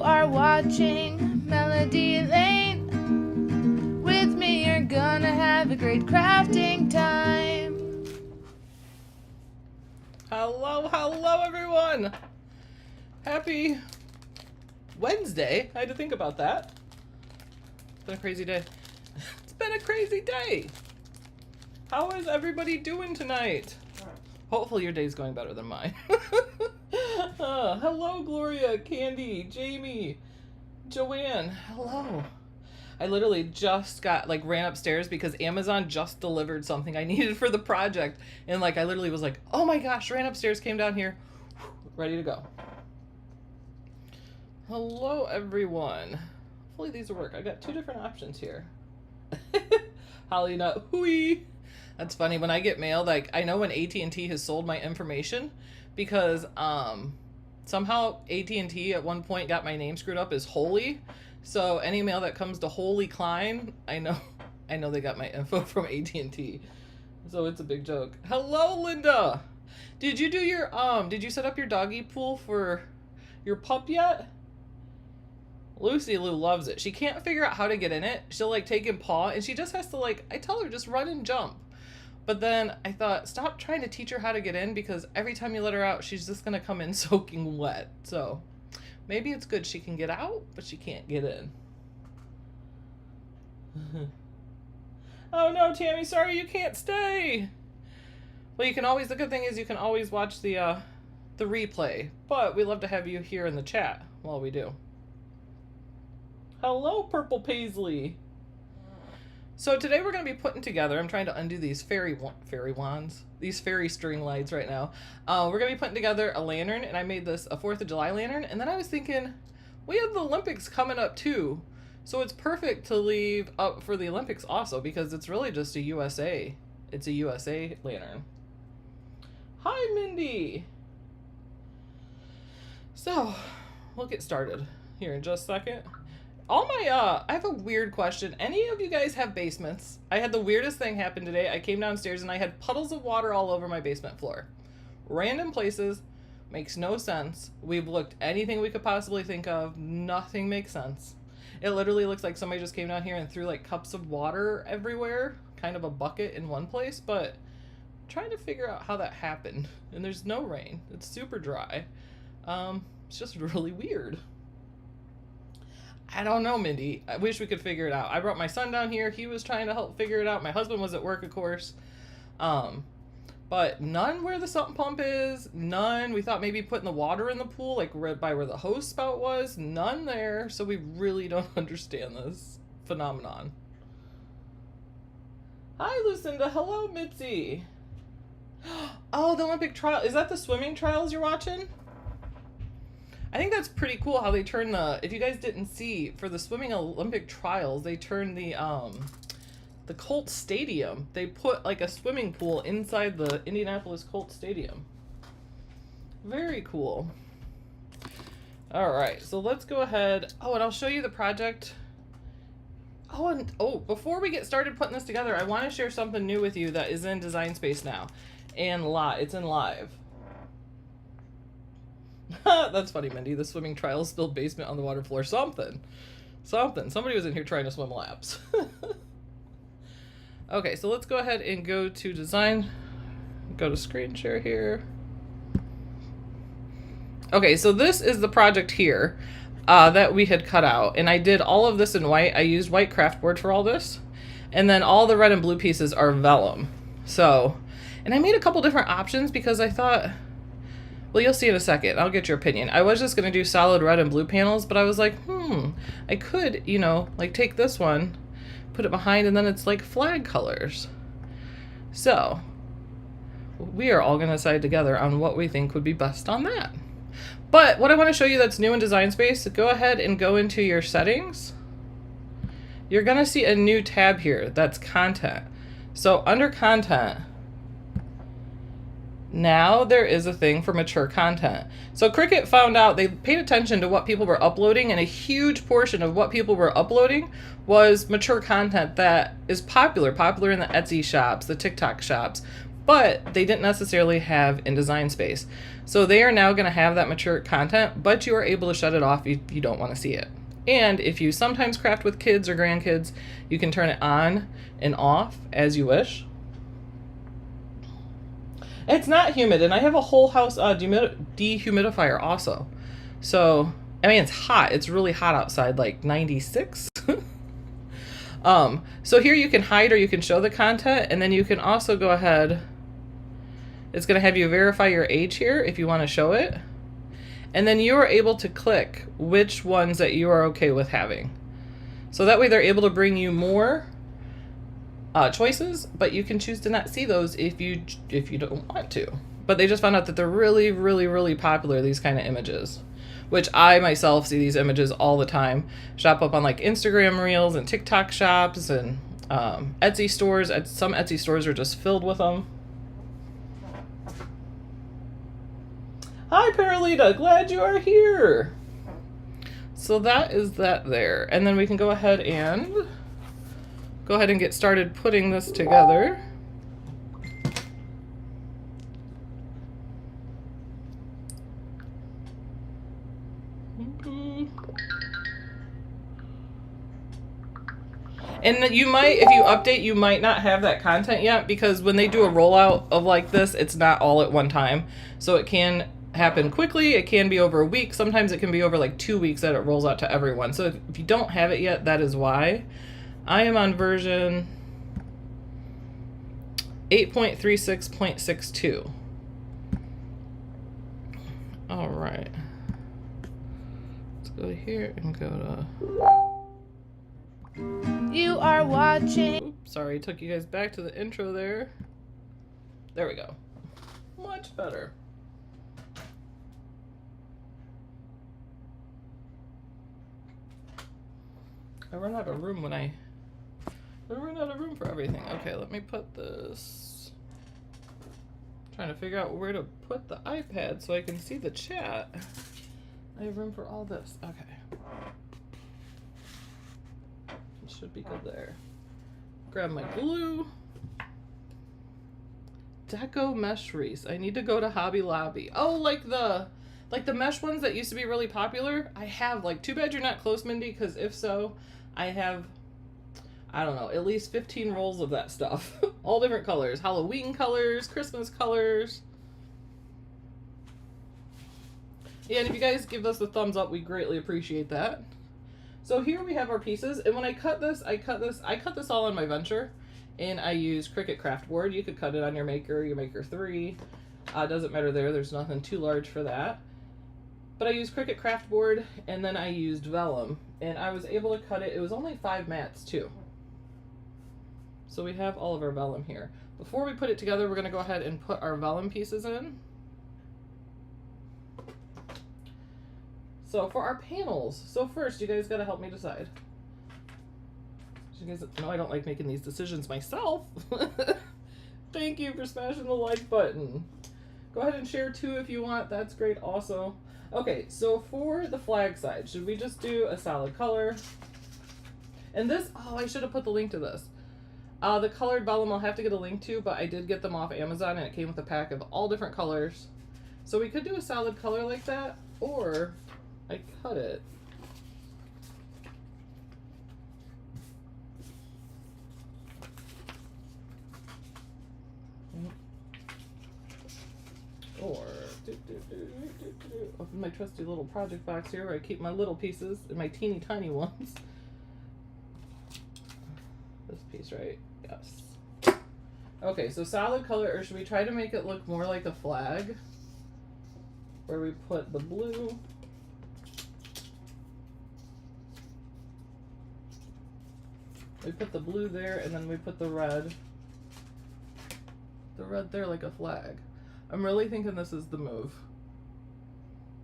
are watching Melody Lane. With me you're gonna have a great crafting time. Hello everyone! Happy Wednesday. I had to think about that. It's been a crazy day. It's been a crazy day. How is everybody doing tonight? Hopefully your day's going better than mine. Hello, Gloria, Candy, Jamie, Joanne. Hello. I literally just ran upstairs because Amazon just delivered something I needed for the project. And I literally was like, oh my gosh, ran upstairs, came down here, ready to go. Hello, everyone. Hopefully these will work. I got two different options here. Holly nut, hooey. That's funny. When I get mail, I know when AT&T has sold my information because somehow AT&T at one point got my name screwed up as Holy. So any mail that comes to Holy Klein, I know they got my info from AT&T. So it's a big joke. Hello, Linda. Did you do your did you set up your doggy pool for your pup yet? Lucy Lou loves it. She can't figure out how to get in it. She'll take and paw, and she just has to I tell her just run and jump. But then I thought, stop trying to teach her how to get in because every time you let her out, she's just going to come in soaking wet. So maybe it's good she can get out, but she can't get in. Oh no, Tammy, sorry you can't stay. Well, you can always, the good thing is you can always watch the replay, but we love to have you here in the chat while we do. Hello, Purple Paisley. So today we're going to be putting together, I'm trying to undo these fairy wands, these fairy string lights right now. We're going to be putting together a lantern, and I made this a 4th of July lantern, and then I was thinking, we have the Olympics coming up too, so it's perfect to leave up for the Olympics also, because it's really just a USA, it's a USA lantern. Hi, Mindy! So, we'll get started here in just a second. I have a weird question. Any of you guys have basements? I had the weirdest thing happen today. I came downstairs and I had puddles of water all over my basement floor. Random places, makes no sense. We've looked anything we could possibly think of. Nothing makes sense. It literally looks like somebody just came down here and threw cups of water everywhere, kind of a bucket in one place, but I'm trying to figure out how that happened. And there's no rain. It's super dry. It's just really weird. I don't know, Mindy. I wish we could figure it out. I brought my son down here. He was trying to help figure it out. My husband was at work, of course. But none where the sump pump is. None. We thought maybe putting the water in the pool, right by where the hose spout was. None there. So we really don't understand this phenomenon. Hi, Lucinda. Hello, Mitzi. Oh, the Olympic trial. Is that the swimming trials you're watching? I think that's pretty cool how they turn if you guys didn't see, for the swimming Olympic trials, they turned the Colts Stadium. They put a swimming pool inside the Indianapolis Colts Stadium. Very cool. All right, so let's go ahead. Oh, and I'll show you the project. Oh, before we get started putting this together, I want to share something new with you that is in Design Space now. And it's in live. That's funny, Mindy. The swimming trials spilled basement on the water floor. Something. Somebody was in here trying to swim laps. Okay, so let's go ahead and go to design. Go to screen share here. Okay, so this is the project here that we had cut out. And I did all of this in white. I used white Kraftboard for all this. And then all the red and blue pieces are vellum. So, and I made a couple different options because I thought... Well, you'll see in a second. I'll get your opinion. I was just going to do solid red and blue panels, but I was like, I could, take this one, put it behind, and then it's flag colors. So, we are all going to decide together on what we think would be best on that. But what I want to show you that's new in Design Space, go ahead and go into your settings. You're going to see a new tab here that's content. So, under content, now there is a thing for mature content. So Cricut found out, they paid attention to what people were uploading, and a huge portion of what people were uploading was mature content that is popular in the Etsy shops, the TikTok shops, but they didn't necessarily have InDesign space. So they are now going to have that mature content, but you are able to shut it off if you don't want to see it. And if you sometimes craft with kids or grandkids, you can turn it on and off as you wish. It's not humid, and I have a whole house dehumidifier also. So, I mean, it's hot. It's really hot outside, like 96. So here you can hide or you can show the content, and then you can also go ahead. It's going to have you verify your age here if you want to show it. And then you are able to click which ones that you are okay with having. So that way they're able to bring you more choices, but you can choose to not see those if you don't want to. But they just found out that they're really, really, really popular, these kind of images, which I myself see these images all the time. Shop up on like Instagram Reels and TikTok shops and Etsy stores. Some Etsy stores are just filled with them. Hi, Paralita, glad you are here. So that is that there. And then we can go ahead and get started putting this together. And you might, if you update, you might not have that content yet, because when they do a rollout of like this, it's not all at one time. So it can happen quickly. It can be over a week. Sometimes it can be over like 2 weeks that it rolls out to everyone. So if you don't have it yet, that is why. I am on version 8.36.62. All right. Let's go here and go to... You are watching. Oops, sorry, took you guys back to the intro there. There we go. Much better. I run out of room when I run out of room for everything. Okay, let me put this. I'm trying to figure out where to put the iPad so I can see the chat. I have room for all this. Okay. It should be good there. Grab my glue. Deco mesh wreaths. I need to go to Hobby Lobby. Oh, like the mesh ones that used to be really popular. I have, like, too bad you're not close, Mindy, because if so, I have, I don't know, at least 15 rolls of that stuff. All different colors. Halloween colors, Christmas colors. Yeah, and if you guys give us a thumbs up, we greatly appreciate that. So here we have our pieces, and when I cut this all on my Venture, and I use Cricut Kraftboard. You could cut it on your Maker 3. Doesn't matter there, there's nothing too large for that. But I used Cricut Kraftboard, and then I used vellum, and I was able to cut it. It was only 5 mats too. So we have all of our vellum here. Before we put it together, we're going to go ahead and put our vellum pieces in. So for our panels, so first you guys got to help me decide. You guys know I don't like making these decisions myself. Thank you for smashing the like button. Go ahead and share too if you want. That's great also. Okay, so for the flag side, should we just do a solid color? And this, oh, I should have put the link to this. The colored vellum I'll have to get a link to, but I did get them off Amazon and it came with a pack of all different colors. So we could do a solid color like that, or I cut it. Or open my trusty little project box here where I keep my little pieces and my teeny tiny ones. This piece, right? Yes. Okay, so solid color, or should we try to make it look more like a flag? Where we put the blue. We put the blue there, and then we put the red. The red there like a flag. I'm really thinking this is the move.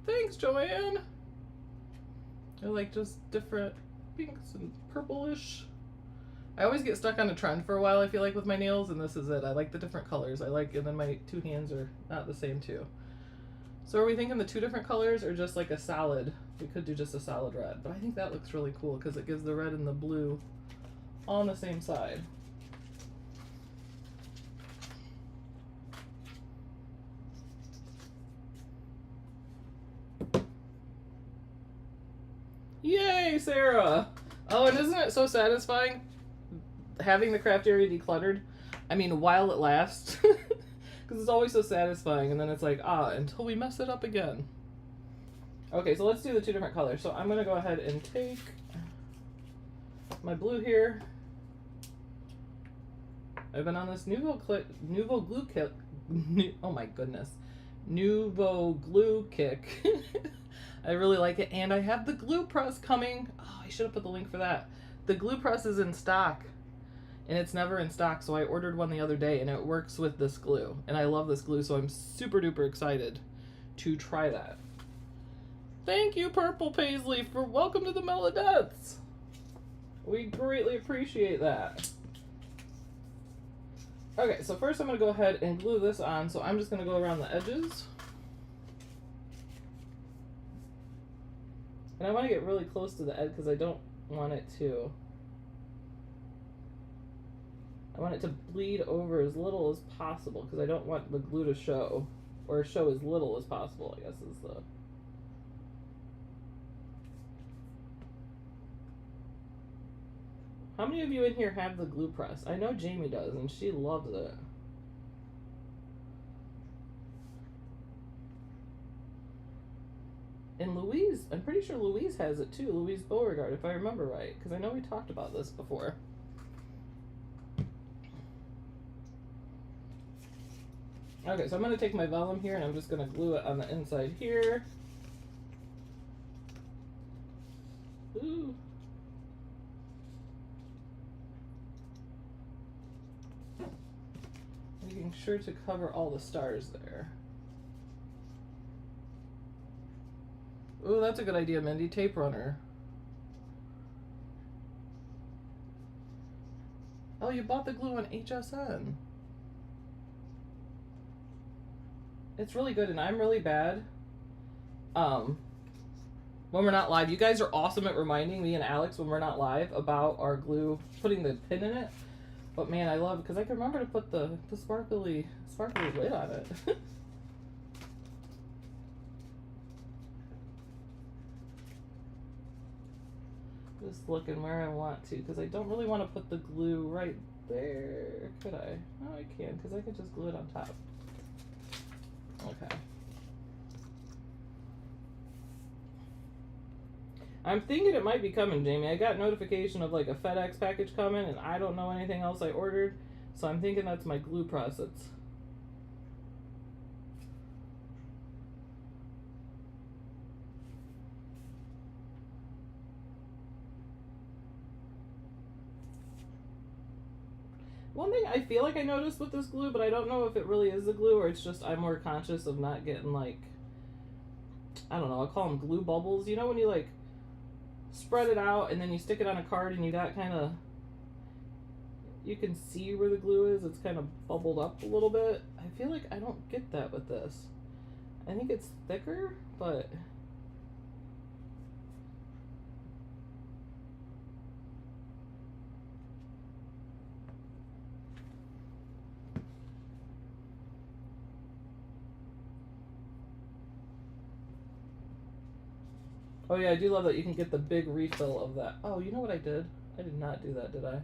Thanks, Joanne! I like just different pinks and purplish. I always get stuck on a trend for a while, I feel like, with my nails, and this is it. I like the different colors. I like, and then my two hands are not the same too. So are we thinking the two different colors, or just like a solid? We could do just a solid red, but I think that looks really cool because it gives the red and the blue on the same side. Yay, Sarah! Oh, and isn't it so satisfying having the craft area decluttered? I mean, while it lasts. Because it's always so satisfying, and then it's like, until we mess it up again. Okay, so let's do the two different colors. So I'm going to go ahead and take my blue here. I've been on this Nouveau Glue Kick. Oh my goodness. Nouveau Glue Kick. I really like it. And I have the glue press coming. Oh, I should have put the link for that. The glue press is in stock. And it's never in stock, so I ordered one the other day, and it works with this glue. And I love this glue, so I'm super duper excited to try that. Thank you, Purple Paisley, for welcome to the Melodets. We greatly appreciate that. Okay, so first I'm going to go ahead and glue this on, so I'm just going to go around the edges. And I want to get really close to the edge because I don't want it to... I want it to bleed over as little as possible because I don't want the glue to show, or show as little as possible, I guess is the... How many of you in here have the glue press? I know Jamie does, and she loves it. And Louise, I'm pretty sure Louise has it too, Louise Beauregard, if I remember right, because I know we talked about this before. Okay, so I'm going to take my vellum here and I'm just going to glue it on the inside here. Ooh. Making sure to cover all the stars there. Ooh, that's a good idea, Mindy. Tape runner. Oh, you bought the glue on HSN. It's really good, and I'm really bad when we're not live. You guys are awesome at reminding me and Alex when we're not live about our glue, putting the pin in it. But man, I love it because I can remember to put the sparkly lid on it. Just looking where I want to because I don't really want to put the glue right there. Could I? Oh, I can because I could just glue it on top. Okay. I'm thinking it might be coming, Jamie. I got notification of like a FedEx package coming, and I don't know anything else I ordered, so I'm thinking that's my glue press. One thing I feel like I noticed with this glue, but I don't know if it really is the glue or it's just I'm more conscious of not getting like, I don't know, I'll call them glue bubbles. You know when you like spread it out and then you stick it on a card and you got kind of, you can see where the glue is. It's kind of bubbled up a little bit. I feel like I don't get that with this. I think it's thicker, but... Oh yeah, I do love that you can get the big refill of that. Oh, you know what I did? I did not do that, did I?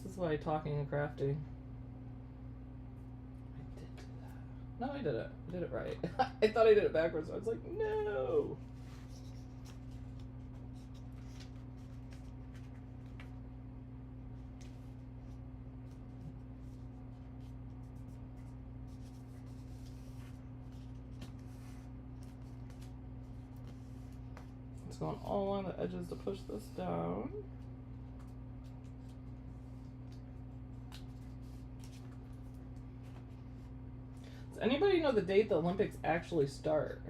This is why talking and crafting. I did do that. No, I did it. I did it right. I thought I did it backwards. I was like, no. Going all along the edges to push this down. Does anybody know the date the Olympics actually start?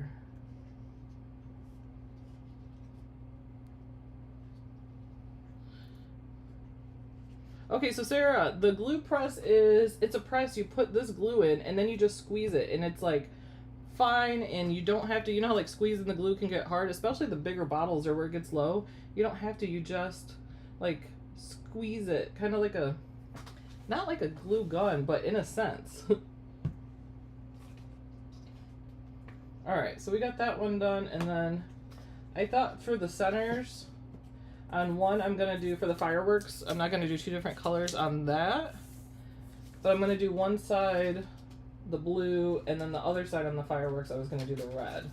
Okay, so Sarah, the glue press is, it's a press, you put this glue in and then you just squeeze it and it's like fine, and you don't have to, you know how like squeezing the glue can get hard, especially the bigger bottles or where it gets low. You don't have to, you just like squeeze it, kind of like a, not like a glue gun, but in a sense. All right, so we got that one done, and then I thought for the centers, on one I'm going to do for the fireworks, I'm not going to do two different colors on that, but I'm going to do one side the blue, and then the other side on the fireworks I was going to do the red.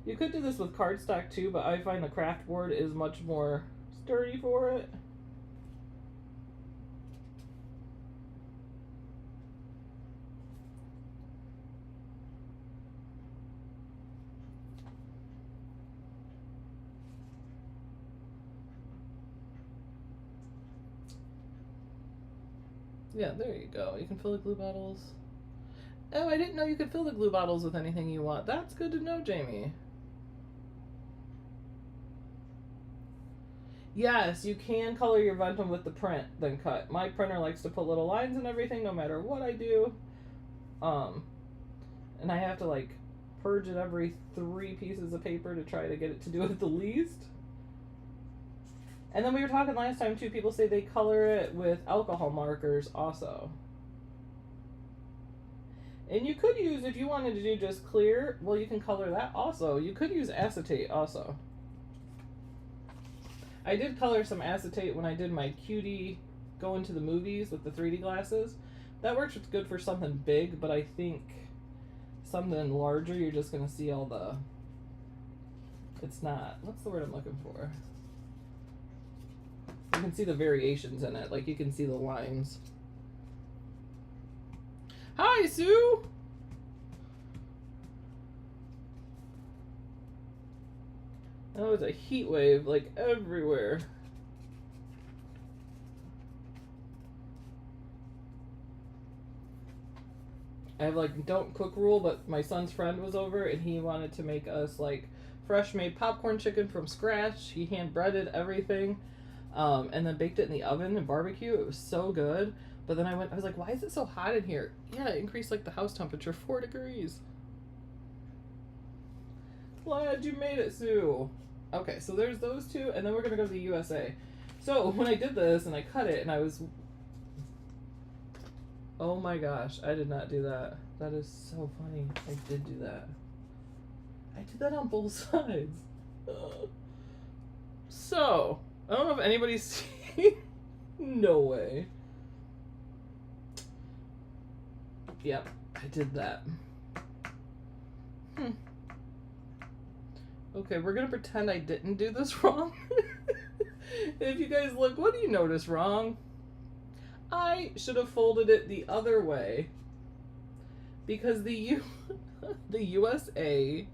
You could do this with cardstock too, but I find the craft board is much more sturdy for it. Yeah, there you go. You can fill the glue bottles. Oh, I didn't know you could fill the glue bottles with anything you want. That's good to know, Jamie. Yes, you can color your vellum with the print, then cut. My printer likes to put little lines and everything no matter what I do. And I have to like purge it every 3 pieces of paper to try to get it to do it the least. And then we were talking last time too, people say they color it with alcohol markers also. And you could use, if you wanted to do just clear, well, you can color that also. You could use acetate also. I did color some acetate when I did my cutie going to the movies with the 3D glasses. That works good for something big, but I think something larger, you're just going to see all the... It's not... What's the word I'm looking for? You can see the variations in it. Like, you can see the lines. Hi, Sue! Oh, it's a heat wave, like, everywhere. I have, like, don't cook rule, but my son's friend was over, and he wanted to make us, like, fresh-made popcorn chicken from scratch. He hand-breaded everything, and then baked it in the oven and barbecue. It was so good. But then I was like, why is it so hot in here? Yeah, it increased, like, the house temperature 4 degrees. Glad you made it, Sue. Okay, so there's those two, and then we're going to go to the USA. So when I did this, and I cut it, and I was... Oh my gosh, I did not do that. That is so funny. I did do that. I did that on both sides. So, I don't know if anybody's seen... No way. Yep, I did that. Okay, we're gonna pretend I didn't do this wrong. If you guys look, what do you notice wrong? I should have folded it the other way because the USA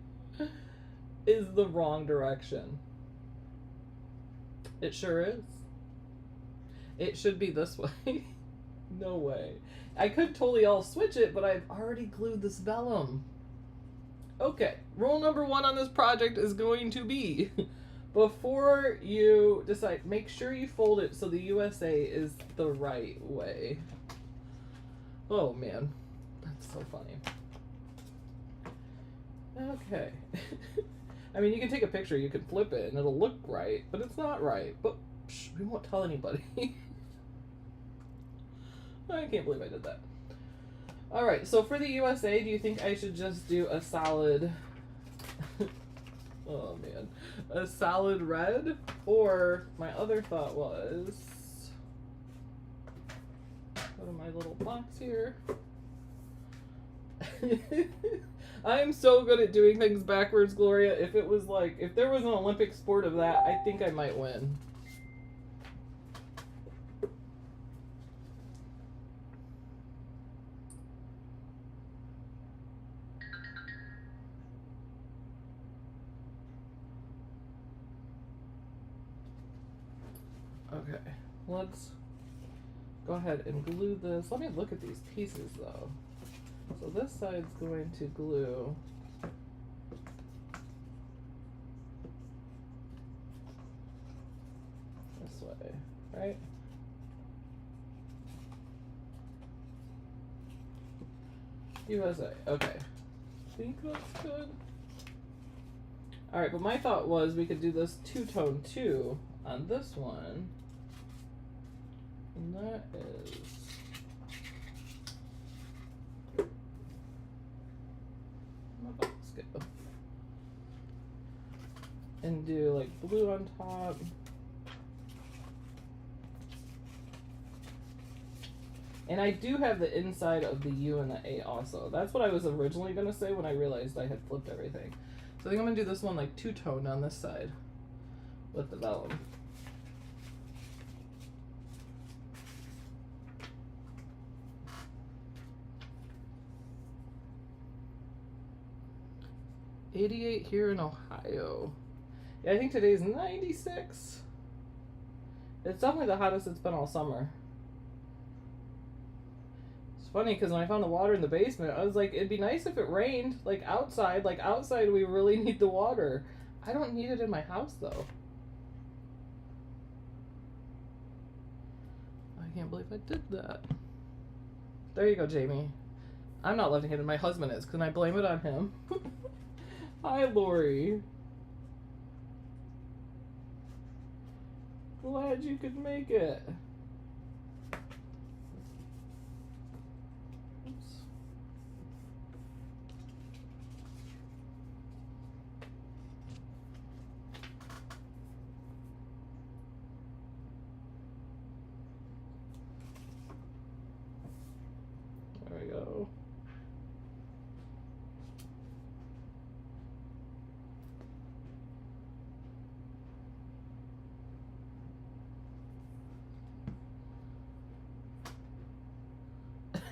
is the wrong direction. It sure is. It should be this way. No way. I could totally all switch it, but I've already glued this vellum. Okay, rule number 1 on this project is going to be, before you decide, make sure you fold it so the USA is the right way. Oh man, that's so funny. Okay. I mean, you can take a picture, you can flip it, and it'll look right, but it's not right. But psh, we won't tell anybody. I can't believe I did that. Alright, so for the USA, do you think I should just do a solid... oh man. A solid red? Or my other thought was... Go to my little box here. I'm so good at doing things backwards, Gloria. If it was like... If there was an Olympic sport of that, I think I might win. Okay, let's go ahead and glue this. Let me look at these pieces though. So this side's going to glue this way, right? USA, okay. I think that's good. Alright, but my thought was we could do this two-tone too on this one. And that is light blue on top. And I do have the inside of the U and the A also. That's what I was originally going to say when I realized I had flipped everything. So I think I'm going to do this one like two-tone on this side with the vellum. '88 here in Ohio. Yeah, I think today's 96. It's definitely the hottest it's been all summer. It's funny because when I found the water in the basement, I was like, it'd be nice if it rained, like outside. Like outside, we really need the water. I don't need it in my house though. I can't believe I did that. There you go, Jamie. I'm not left-handed. My husband is. Can I blame it on him? Hi, Lori. Glad you could make it. Oops. There we go.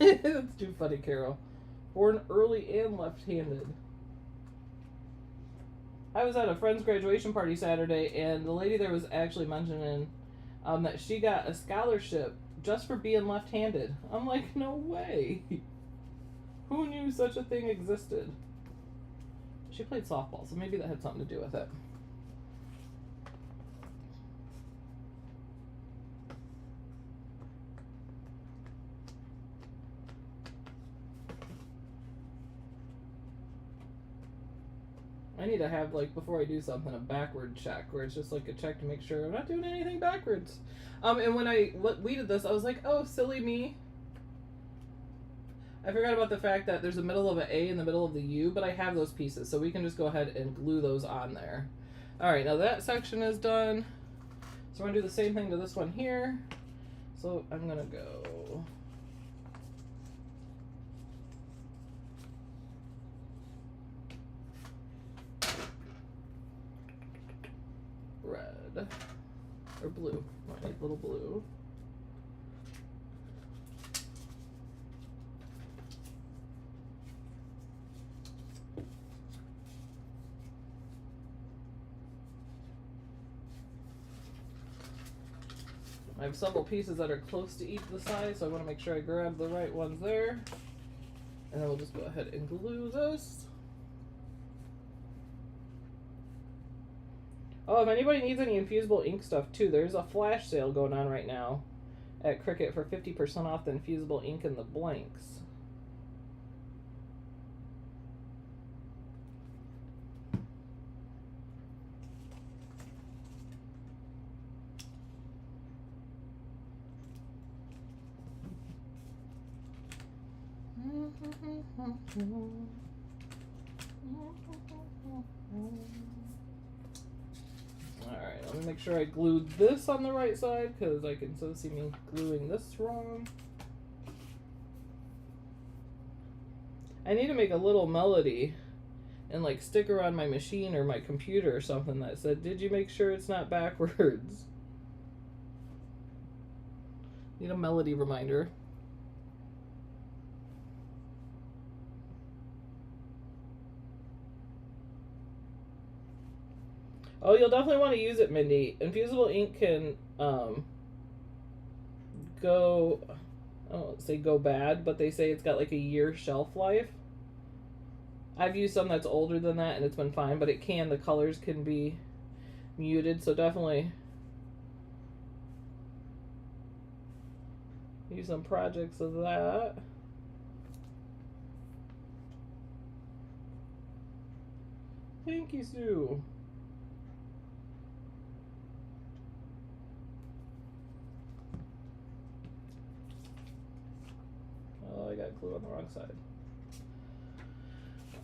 That's too funny, Carol. Born early and left-handed. I was at a friend's graduation party Saturday, and the lady there was actually mentioning that she got a scholarship just for being left-handed. I'm like, no way. Who knew such a thing existed? She played softball, so maybe that had something to do with it. I need to have, like, before I do something, a backward check, where it's just like a check to make sure I'm not doing anything backwards. And when I weeded this, I was like, oh, silly me. I forgot about the fact that there's a middle of an A in the middle of the U, but I have those pieces, so we can just go ahead and glue those on there. All right, now that section is done. So we're gonna do the same thing to this one here. So I'm gonna go red or blue. I need a little blue. I have several pieces that are close to each of the sides, so I want to make sure I grab the right ones there. And then we'll just go ahead and glue this. Oh, if anybody needs any infusible ink stuff too, there's a flash sale going on right now at Cricut for 50% off the infusible ink and the blanks. Alright, let me make sure I glued this on the right side, because I can so see me gluing this wrong. I need to make a little melody and like sticker on my machine or my computer or something that said, did you make sure it's not backwards? Need a melody reminder. Oh, you'll definitely want to use it, Mindy. Infusible ink can go, I don't say go bad, but they say it's got like a year shelf life. I've used some that's older than that and it's been fine, but it can, the colors can be muted, so definitely use some projects of that. Thank you, Sue. Oh, I got glue on the wrong side.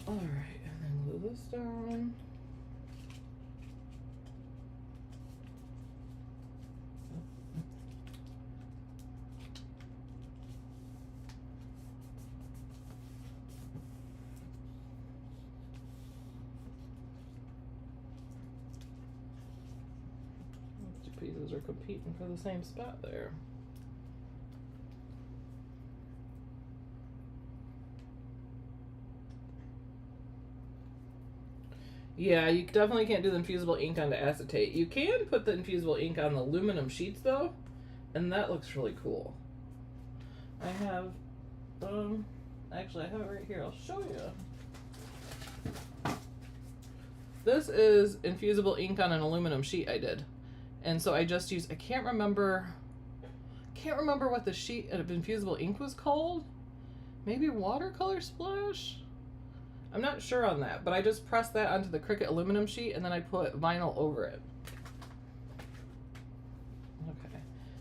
Alright, and then glue this down. are competing for the same spot there. Yeah, you definitely can't do the infusible ink onto acetate. You can put the infusible ink on the aluminum sheets though, and that looks really cool. I have, actually I have it right here, I'll show you. This is infusible ink on an aluminum sheet I did. And so I just used, I can't remember what the sheet of infusible ink was called. Maybe watercolor splash? I'm not sure on that, but I just pressed that onto the Cricut aluminum sheet and then I put vinyl over it. Okay,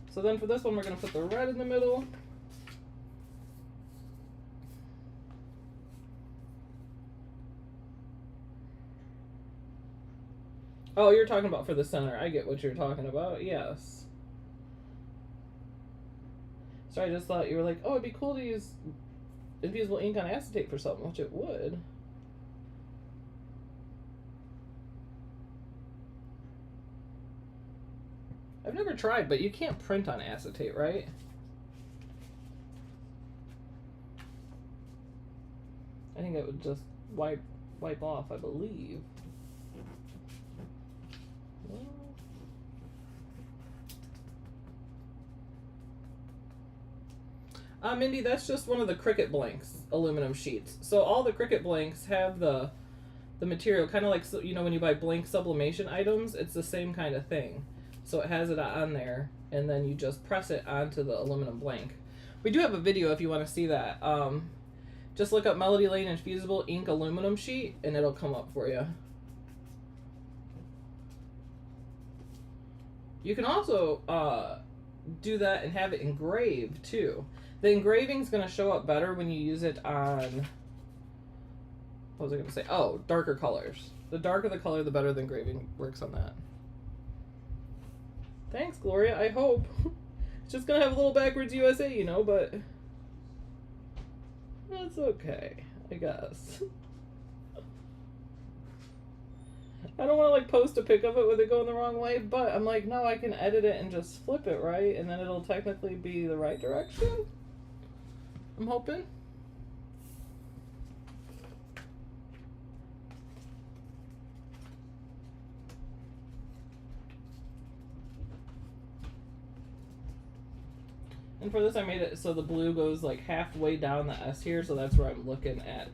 so then for this one we're gonna put the red in the middle. Oh, you're talking about for the center. I get what you're talking about, yes. So I just thought you were like, oh, it'd be cool to use infusible ink on acetate for something, which it would. I've never tried, but you can't print on acetate, right? I think it would just wipe off, I believe. Mindy, that's just one of the Cricut blanks aluminum sheets. So all the Cricut blanks have the material, kind of like, you know, when you buy blank sublimation items, it's the same kind of thing. So it has it on there, and then you just press it onto the aluminum blank. We do have a video if you want to see that. Just look up Melody Lane Infusible Ink Aluminum Sheet, and it'll come up for you. You can also do that and have it engraved too. The engraving is going to show up better when you use it on, what was I going to say? Oh, darker colors. The darker the color, the better the engraving works on that. Thanks, Gloria. I hope. It's just going to have a little backwards USA, you know, but that's okay, I guess. I don't want to like post a pic of it with it going the wrong way, but I'm like, no, I can edit it and just flip it, right? And then it'll technically be the right direction. I'm hoping. And for this I made it so the blue goes like halfway down the S here, so that's where I'm looking at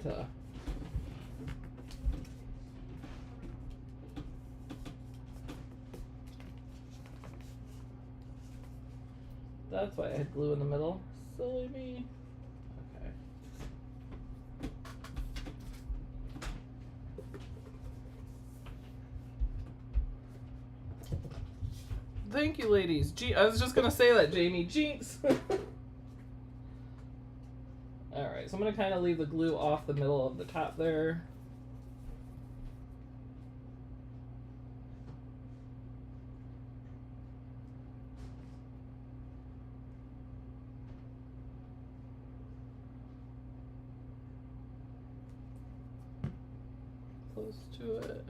that's why I had glue in the middle. Silly me. Okay. Thank you, ladies. I was just gonna say that, Jamie. Jinx. Alright, so I'm gonna kind of leave the glue off the middle of the top there. Close to it.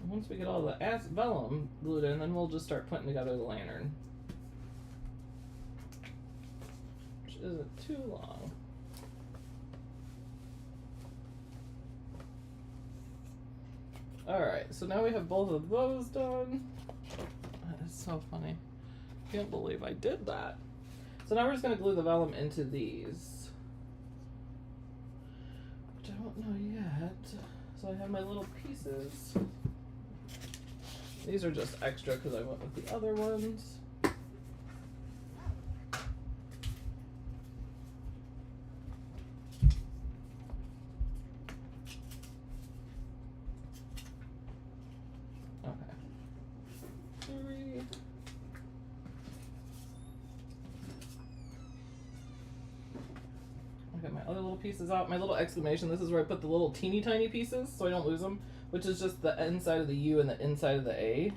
Once we get all the vellum glued in, then we'll just start putting together the lantern. Which isn't too long. Alright, so now we have both of those done. That is so funny. Can't believe I did that. So now we're just going to glue the vellum into these. Which I don't know yet. So I have my little pieces. These are just extra because I went with the other ones. Okay. 3. Okay, my other little pieces out. My little exclamation. This is where I put the little teeny tiny pieces so I don't lose them. Which is just the inside of the U and the inside of the A.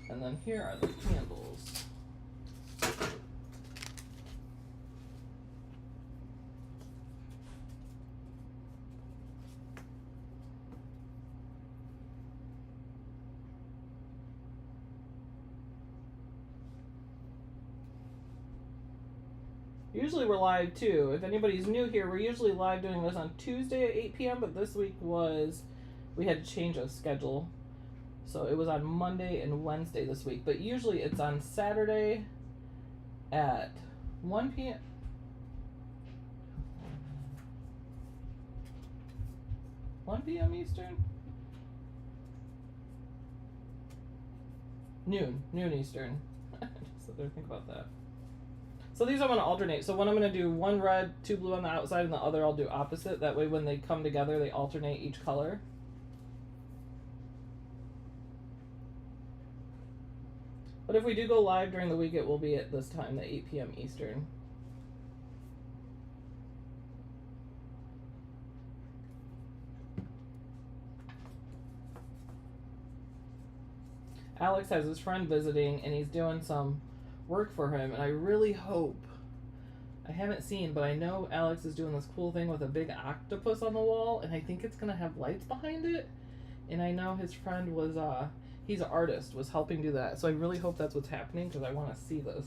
And then here are the candles. Usually we're live too. If anybody's new here, we're usually live doing this on Tuesday at 8 p.m. But this week we had to change a schedule. So it was on Monday and Wednesday this week. But usually it's on Saturday at 1 p.m. 1 p.m. Eastern? Noon Eastern. Just sit there and think about that. So these I'm going to alternate. So one I'm going to do one red, two blue on the outside, and the other I'll do opposite. That way when they come together, they alternate each color. But if we do go live during the week, it will be at this time, the 8 p.m. Eastern. Alex has his friend visiting, and he's doing some work for him, and I really hope, I haven't seen, but I know Alex is doing this cool thing with a big octopus on the wall, and I think it's going to have lights behind it, and I know his friend was, he's an artist, was helping do that, so I really hope that's what's happening, because I want to see this.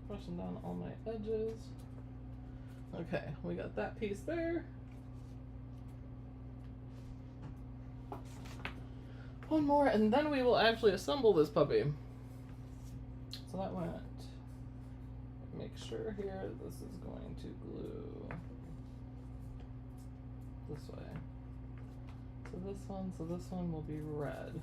Brushing down all my edges. Okay, we got that piece there. One more, and then we will actually assemble this puppy. So that went. Make sure here this is going to glue this way. So this one will be red.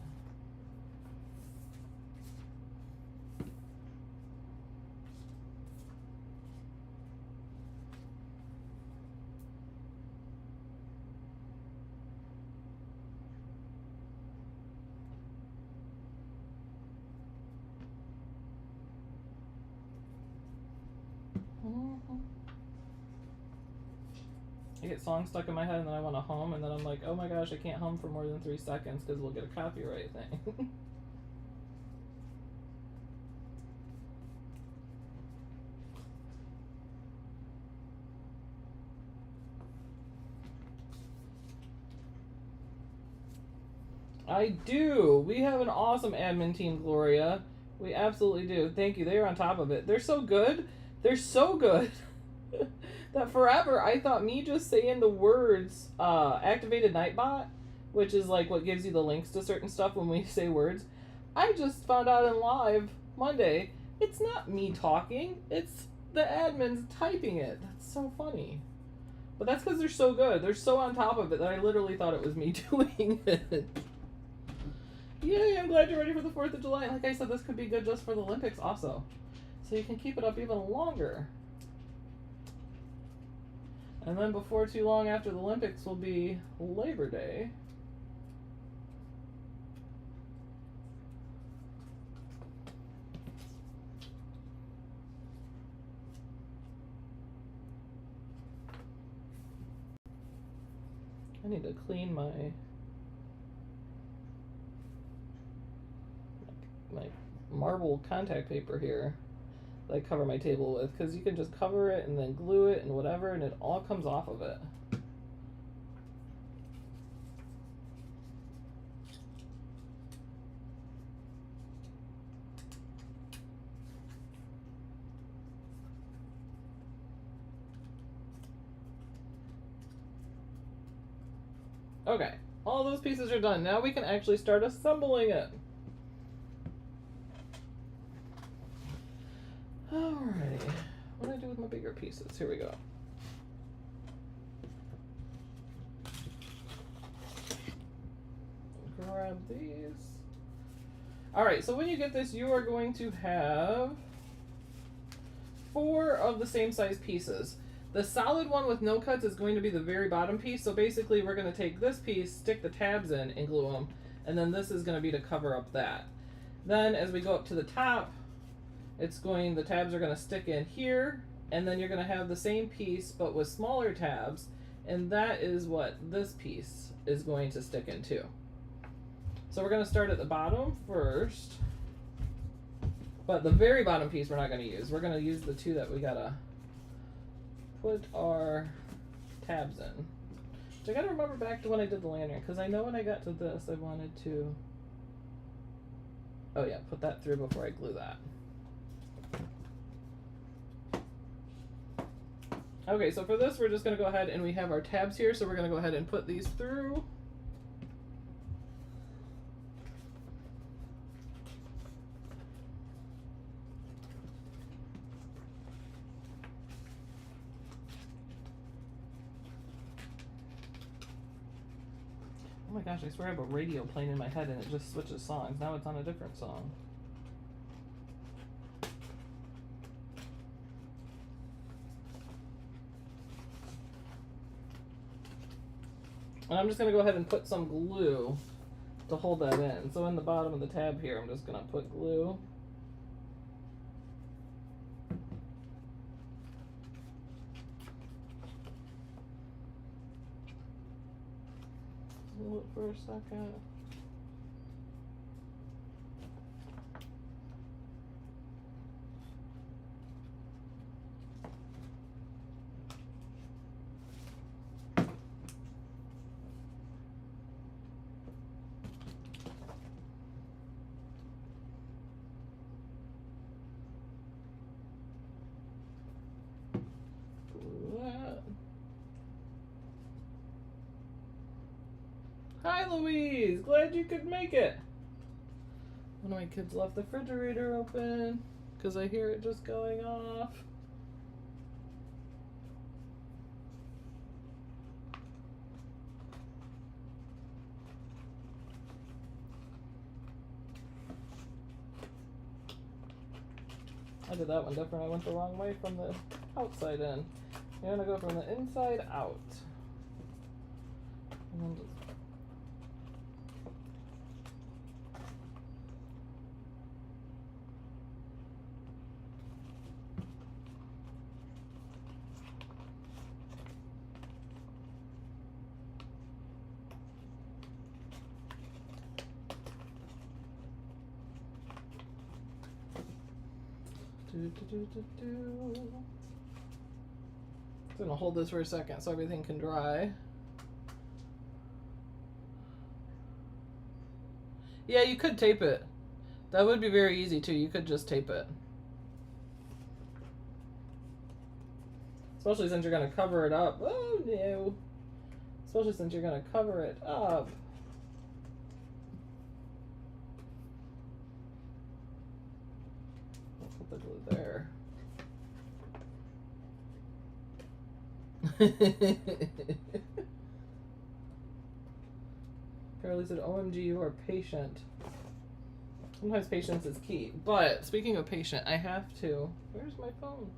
I get songs stuck in my head and then I want to hum, and then I'm like, oh my gosh, I can't hum for more than 3 seconds because we'll get a copyright thing. I do. We have an awesome admin team, Gloria. We absolutely do. Thank you. They are on top of it. They're so good. They're so good. That forever I thought me just saying the words activated nightbot, which is like what gives you the links to certain stuff when we say words, I just found out in live Monday it's not me talking, it's the admins typing it. That's so funny. But that's because they're so good. They're so on top of it that I literally thought it was me doing it. Yay, I'm glad you're ready for the 4th of July. Like I said, this could be good just for the Olympics also. So you can keep it up even longer. And then before too long after the Olympics will be Labor Day. I need to clean my marble contact paper here that I cover my table with, because you can just cover it and then glue it and whatever, and it all comes off of it. Okay, all those pieces are done. Now we can actually start assembling it. Alrighty, what do I do with my bigger pieces? Here we go. Grab these. Alright, so when you get this, you are going to have 4 of the same size pieces. The solid one with no cuts is going to be the very bottom piece, so basically we're going to take this piece, stick the tabs in, and glue them, and then this is going to be to cover up that. Then as we go up to the top, the tabs are going to stick in here, and then you're going to have the same piece but with smaller tabs, And that is what this piece is going to stick into. So we're going to start at the bottom first. But the very bottom piece we're not going to use. We're going to use the two that we got to put our tabs in. So I got to remember back to when I did the lanyard, because I know when I got to this I wanted to, oh yeah, put that through before I glue that. Okay, so for this we're just going to go ahead and we have our tabs here, so we're going to go ahead and put these through. Oh my gosh, I swear I have a radio playing in my head and it just switches songs. Now it's on a different song. And I'm just going to go ahead and put some glue to hold that in. So in the bottom of the tab here, I'm just going to put glue. Hold it for a second. Hi Louise, glad you could make it. One of my kids left the refrigerator open because I hear it just going off. I did that one different. I went the wrong way from the outside in. You're gonna go from the inside out. And then just I'm gonna hold this for a second so everything can dry. Yeah, you could tape it. That would be very easy too. You could just tape it. Especially since you're gonna cover it up. Oh no. Especially since you're gonna cover it up. Put the glue there. Carly said, OMG, you are patient. Sometimes patience is key. But speaking of patient, I have to. Where's my phone?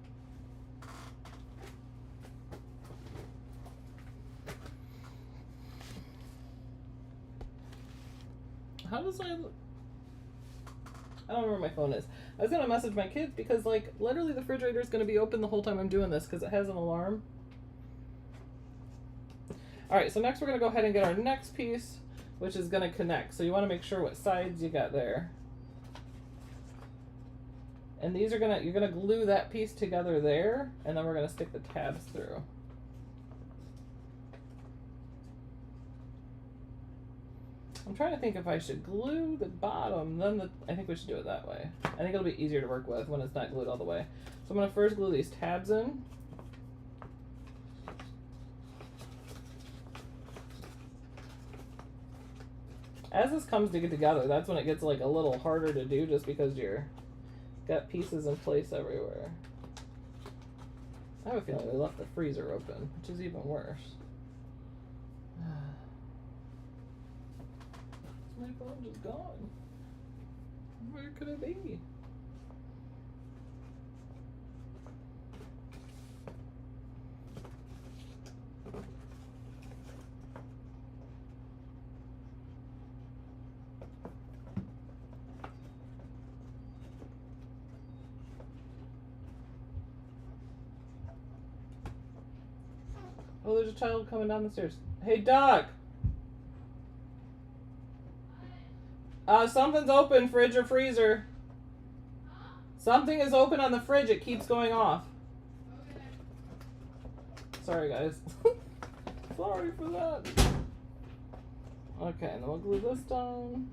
How does I don't know where my phone is. I was gonna message my kids because, like, literally the refrigerator is gonna be open the whole time I'm doing this because it has an alarm. Alright, so next we're gonna go ahead and get our next piece, which is gonna connect. So you wanna make sure what sides you got there. And these are you're gonna glue that piece together there, and then we're gonna stick the tabs through. I'm trying to think if I should glue the bottom, then I think we should do it that way. I think it'll be easier to work with when it's not glued all the way. So I'm gonna first glue these tabs in. As this comes to get together, that's when it gets like a little harder to do, just because you're got pieces in place everywhere. I have a feeling we left the freezer open, which is even worse. My phone just gone. Where could it be? Oh, there's a child coming down the stairs. Hey, dog! Something's open, fridge or freezer. Something is open on the fridge. It keeps going off. Sorry, guys. Sorry for that. Okay, and then we'll glue this down.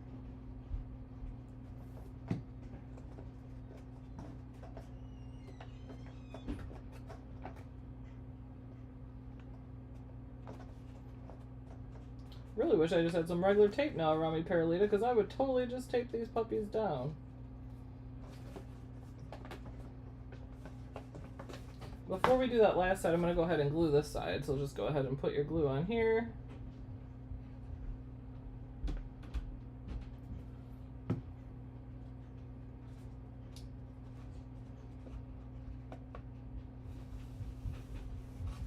Really wish I just had some regular tape now around me, Paralita, because I would totally just tape these puppies down. Before we do that last side, I'm going to go ahead and glue this side. So just go ahead and put your glue on here.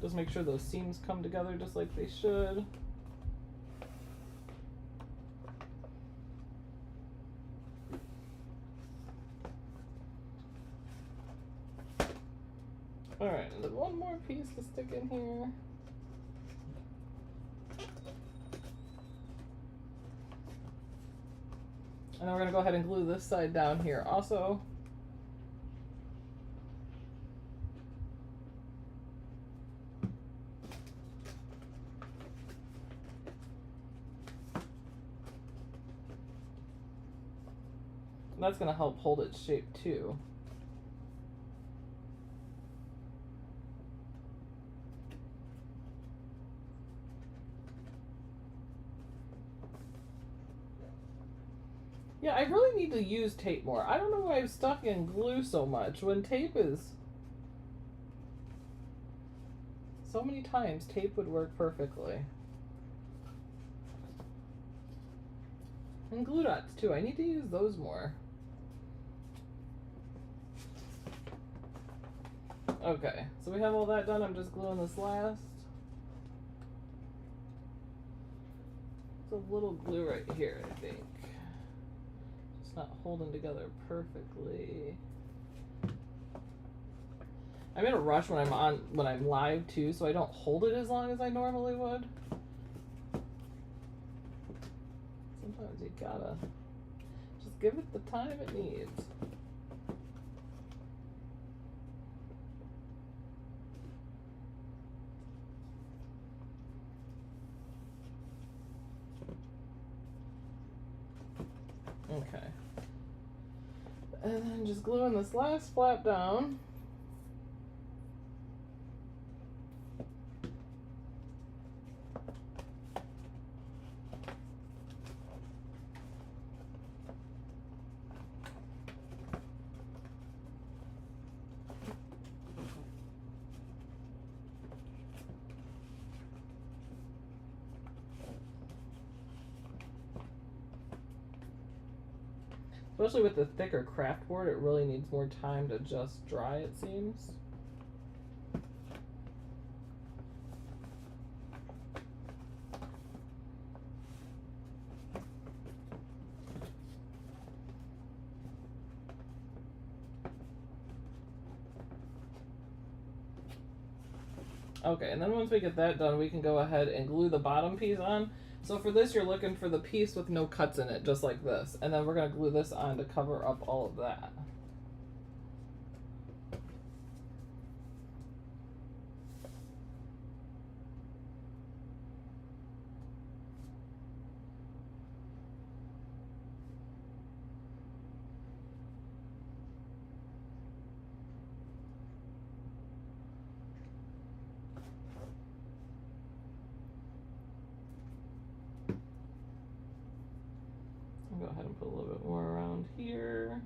Just make sure those seams come together just like they should. Alright, and then one more piece to stick in here. And then we're going to go ahead and glue this side down here also. And that's going to help hold its shape too. Yeah, I really need to use tape more. I don't know why I'm stuck in glue so much when tape is... So many times tape would work perfectly. And glue dots too. I need to use those more. Okay, so we have all that done. I'm just gluing this last. It's a little glue right here, I think. Not holding together perfectly. I'm in a rush when I'm live too, so I don't hold it as long as I normally would. Sometimes you gotta just give it the time it needs. Okay. And then just gluing this last flap down. Especially with the thicker craft board, it really needs more time to just dry, it seems. Okay, and then once we get that done, we can go ahead and glue the bottom piece on. So for this, you're looking for the piece with no cuts in it, just like this. And then we're going to glue this on to cover up all of that. Go ahead and put a little bit more around here.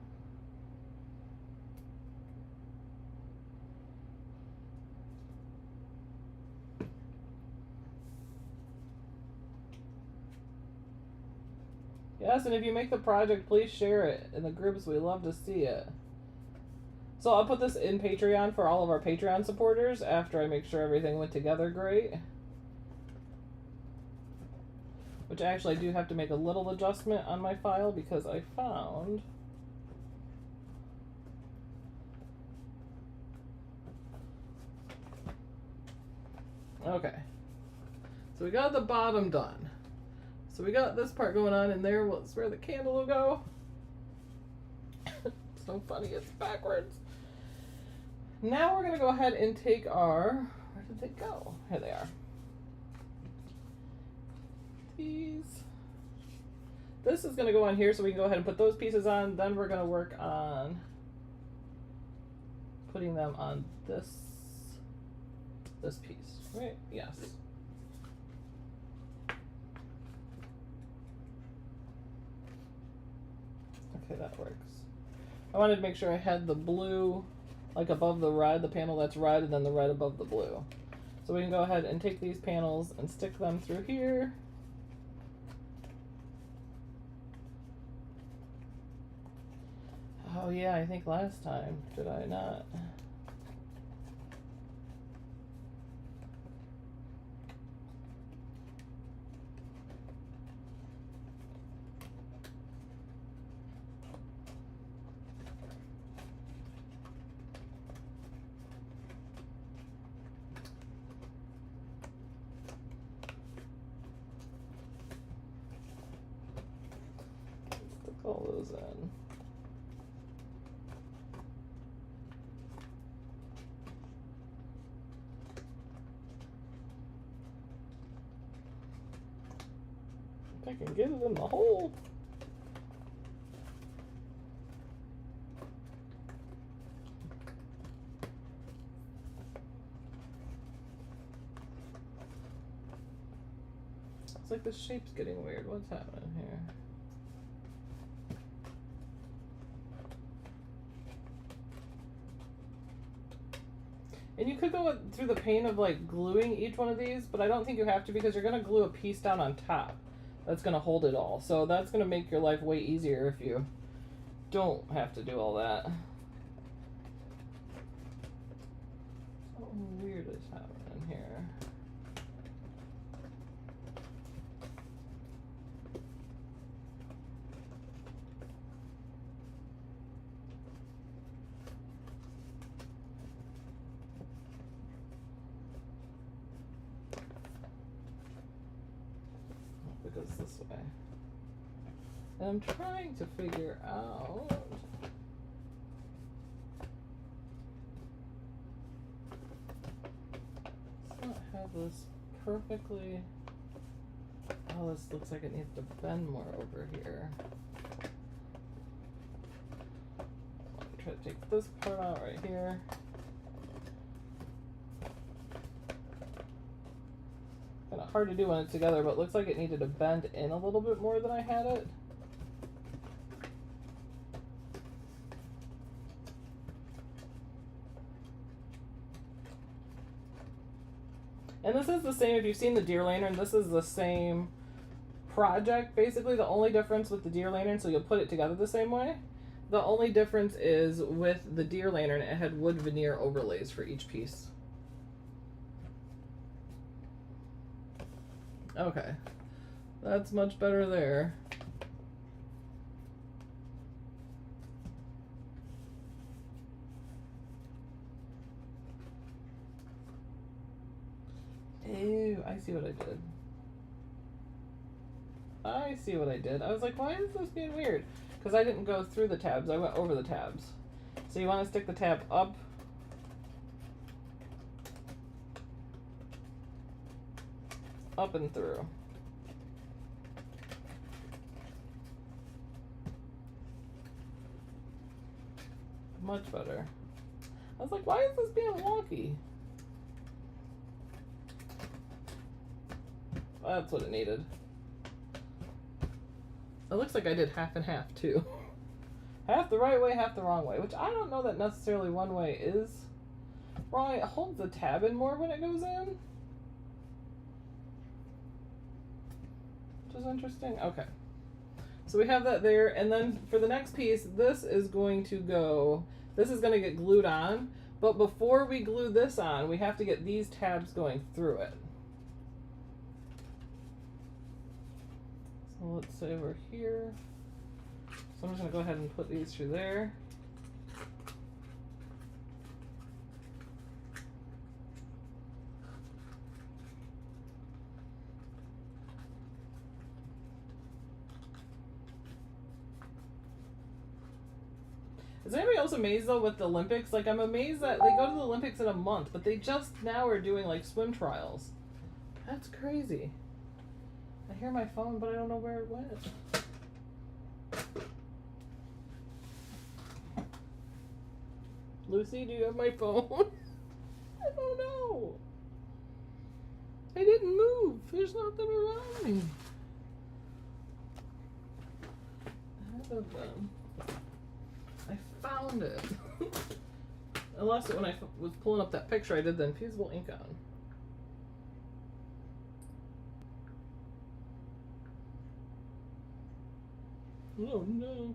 Yes, and if you make the project, please share it in the groups. We love to see it. So I'll put this in Patreon for all of our Patreon supporters after I make sure everything went together great. Which actually I do have to make a little adjustment on my file because I found Okay. So we got the bottom done. So we got this part going on, and there was where the candle will go. It's so funny, it's backwards. Now we're gonna go ahead and take our, where did they go? Here they are. These. This is gonna go on here, so we can go ahead and put those pieces on. Then we're gonna work on putting them on this piece, right? Yes. Okay, that works. I wanted to make sure I had the blue like above the red, the panel that's red, and then the red above the blue. So we can go ahead and take these panels and stick them through here. Oh yeah, I think last time, did I not? Stick all those in. I can get it in the hole. It's like the shape's getting weird. What's happening here? And you could go through the pain of like gluing each one of these, but I don't think you have to because you're going to glue a piece down on top. That's going to hold it all. So that's going to make your life way easier if you don't have to do all that. Something weird is happening here. Goes this way. And I'm trying to figure out let's not have this perfectly. Oh, this looks like it needs to bend more over here. Try to take this part out right here. Kind of hard to do when it's together, but it looks like it needed to bend in a little bit more than I had it. And this is the same, if you've seen the deer lantern, this is the same project. Basically, the only difference with the deer lantern, so you'll put it together the same way. The only difference is with the deer lantern, it had wood veneer overlays for each piece. Okay, that's much better there. Ew, I see what I did. I see what I did. I was like, why is this being weird? Because I didn't go through the tabs, I went over the tabs. So you want to stick the tab up. Up and through. Much better. I was like, why is this being wonky? That's what it needed. It looks like I did half and half too. Half the right way, half the wrong way, which I don't know that necessarily one way is wrong. It holds the tab in more when it goes in. Which is interesting. Okay. So we have that there, and then for the next piece, this is going to go, this is going to get glued on, but before we glue this on, we have to get these tabs going through it. So let's say we're here. So I'm just going to go ahead and put these through there. Is anybody else amazed though with the Olympics? Like, I'm amazed that they go to the Olympics in a month, but they just now are doing like swim trials. That's crazy. I hear my phone, but I don't know where it went. Lucy, do you have my phone? I don't know. I didn't move. There's nothing around me. I found it. I lost it when I was pulling up that picture I did the infusible ink on. Oh no.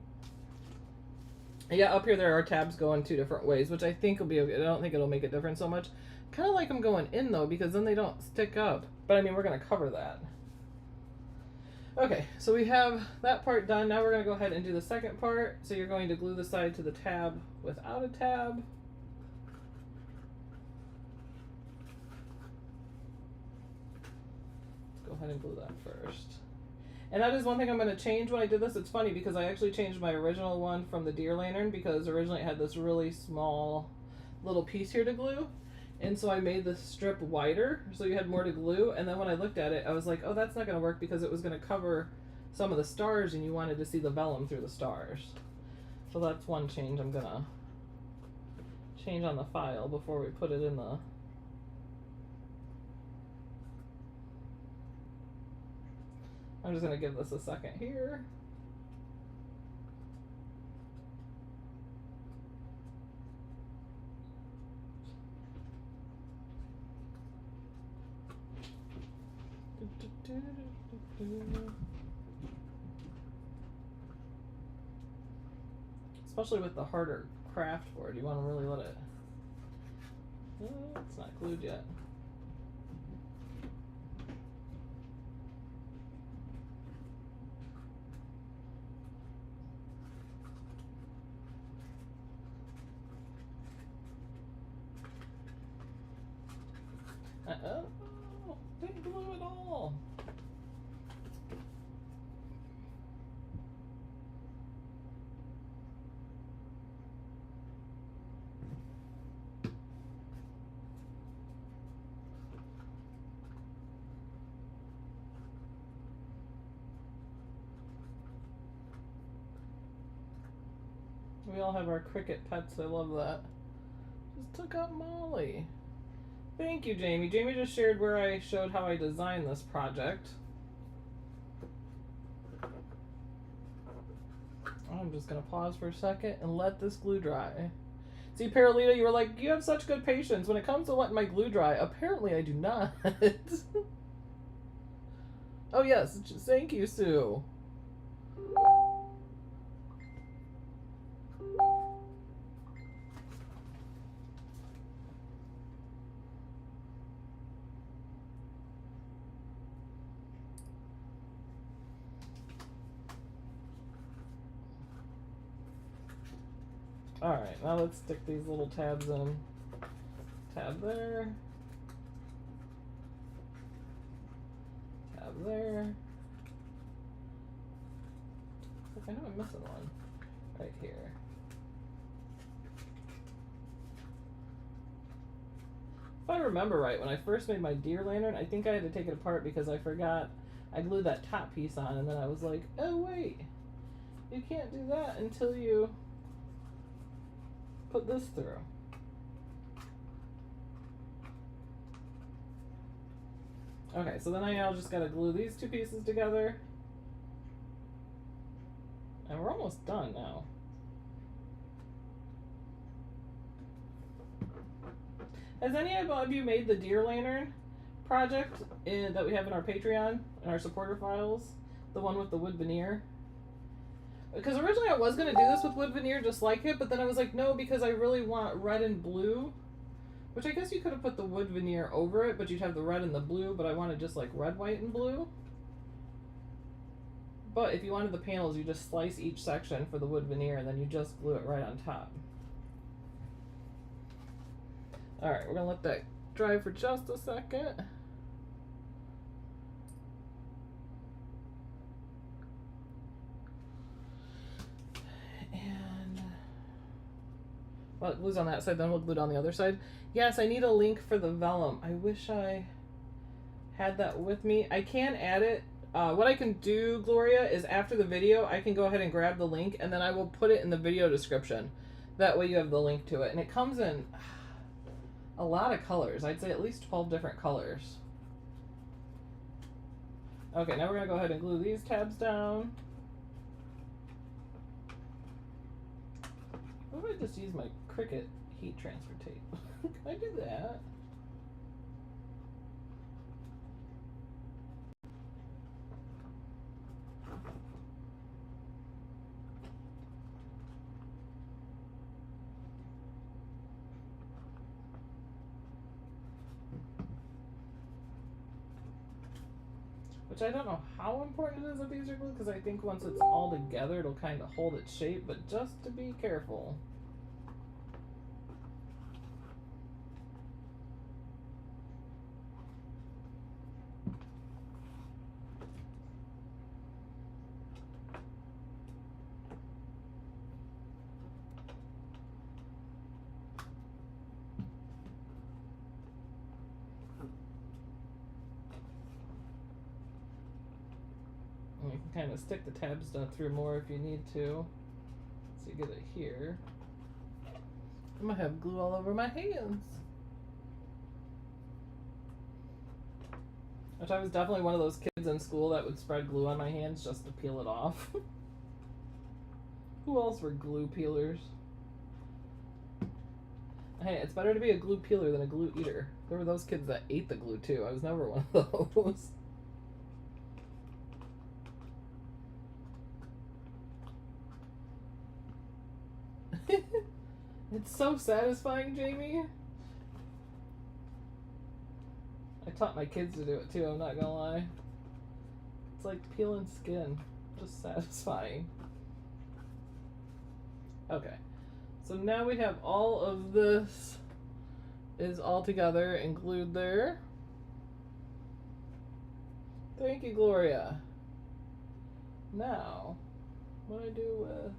Yeah, up here there are tabs going 2 different ways, which I think will be okay. I don't think it'll make a difference so much. Kind of like them going in though, because then they don't stick up. But I mean, we're going to cover that. Okay, so we have that part done. Now we're going to go ahead and do the second part. So you're going to glue the side to the tab without a tab. Let's go ahead and glue that first. And that is one thing I'm going to change when I did this. It's funny because I actually changed my original one from the deer lantern because originally it had this really small little piece here to glue. And so I made the strip wider so you had more to glue. And then when I looked at it, I was like, oh, that's not going to work because it was going to cover some of the stars and you wanted to see the vellum through the stars. So that's one change I'm going to change on the file before we put it in the... I'm just going to give this a second here. Especially with the harder craft board, you want to really let it... Oh, it's not glued yet. Uh-oh, didn't glue at all. We all have our Cricut pets, I love that. Just took out Molly. Thank you, Jamie. Jamie just shared where I showed how I designed this project. I'm just gonna pause for a second and let this glue dry. See, Paralita, you were like, you have such good patience. When it comes to letting my glue dry, apparently I do not. Oh yes, thank you, Sue. Alright, now let's stick these little tabs in. Tab there. Tab there. I know I'm missing one. Right here. If I remember right, when I first made my deer lantern, I think I had to take it apart because I forgot I glued that top piece on, and then I was like, oh wait, you can't do that until you put this through. Okay, so then I now just gotta glue these two pieces together. And we're almost done now. Has any of you made the deer lantern project that we have in our Patreon, in our supporter files? The one with the wood veneer? Because originally I was going to do this with wood veneer just like it, but then I was like, no, because I really want red and blue. Which I guess you could have put the wood veneer over it, but you'd have the red and the blue, but I wanted just like red, white, and blue. But if you wanted the panels, you just slice each section for the wood veneer, and then you just glue it right on top. Alright, we're going to let that dry for just a second. And Well, it glues on that side, then we'll glue it on the other side. Yes, I need a link for the vellum. I wish I had that with me. I can add it. What I can do, Gloria, is after the video, I can go ahead and grab the link, and then I will put it in the video description. That way you have the link to it. And it comes in a lot of colors. I'd say at least 12 different colors. Okay, now we're going to go ahead and glue these tabs down. What if I just use my Cricut heat transfer tape? Can I do that? Which I don't know how important it is that these are glued, because I think once it's all together, it'll kind of hold its shape, but just to be careful. And you can kind of stick the tabs down through more if you need to. So you get it here. I'm gonna have glue all over my hands. Which I was definitely one of those kids in school that would spread glue on my hands just to peel it off. Who else were glue peelers? Hey, it's better to be a glue peeler than a glue eater. There were those kids that ate the glue too. I was never one of those. It's so satisfying, Jamie. I taught my kids to do it too, I'm not gonna lie. It's like peeling skin. Just satisfying. Okay. So now we have all of this is all together and glued there. Thank you, Gloria. Now, what do I do with...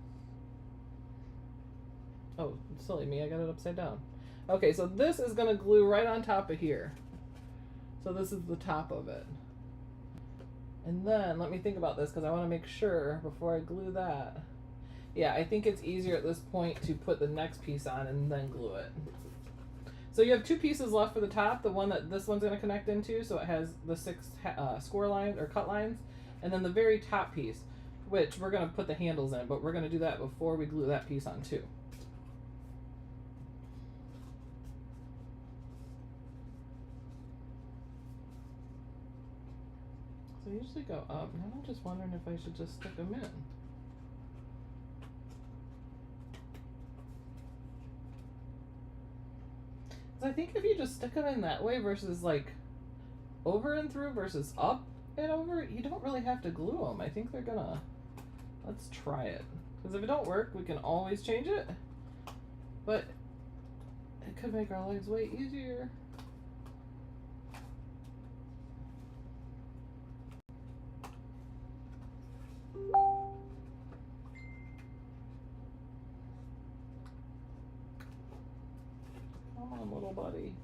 Oh, silly me, I got it upside down. Okay, so this is gonna glue right on top of here. So this is the top of it. And then, let me think about this because I want to make sure before I glue that. Yeah, I think it's easier at this point to put the next piece on and then glue it. So you have two pieces left for the top, the one that this one's going to connect into, so it has the 6 score lines or cut lines, and then the very top piece, which we're going to put the handles in, but we're going to do that before we glue that piece on too. So I usually go up. Now I'm just wondering if I should just stick them in. I think if you just stick them in that way versus like over and through versus up and over, you don't really have to glue them. I think they're gonna, let's try it. Because if it don't work, we can always change it. But it could make our lives way easier. Come on, little buddy.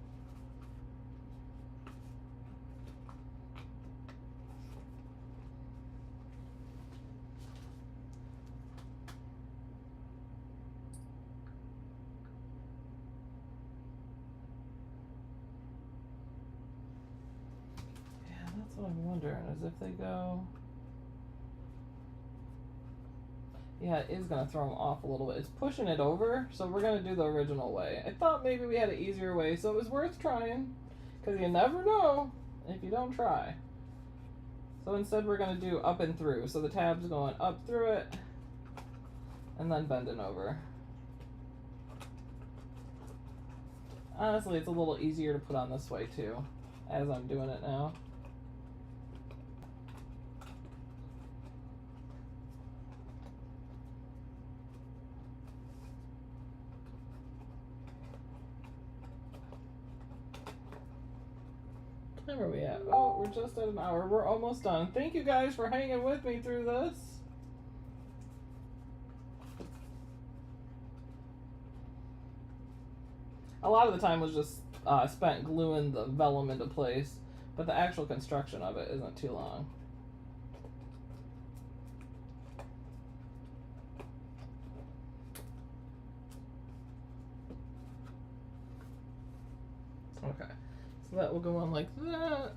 Yeah, that's what I'm wondering, is if they go... Yeah, it is going to throw them off a little bit. It's pushing it over, so we're going to do the original way. I thought maybe we had an easier way, so it was worth trying. Because you never know if you don't try. So instead we're going to do up and through. So the tab's going up through it, and then bending over. Honestly, it's a little easier to put on this way too, as I'm doing it now. Where are we at? Oh, we're just at an hour. We're almost done. Thank you guys for hanging with me through this. A lot of the time was just spent gluing the vellum into place, but the actual construction of it isn't too long. Okay, so that will go on like that.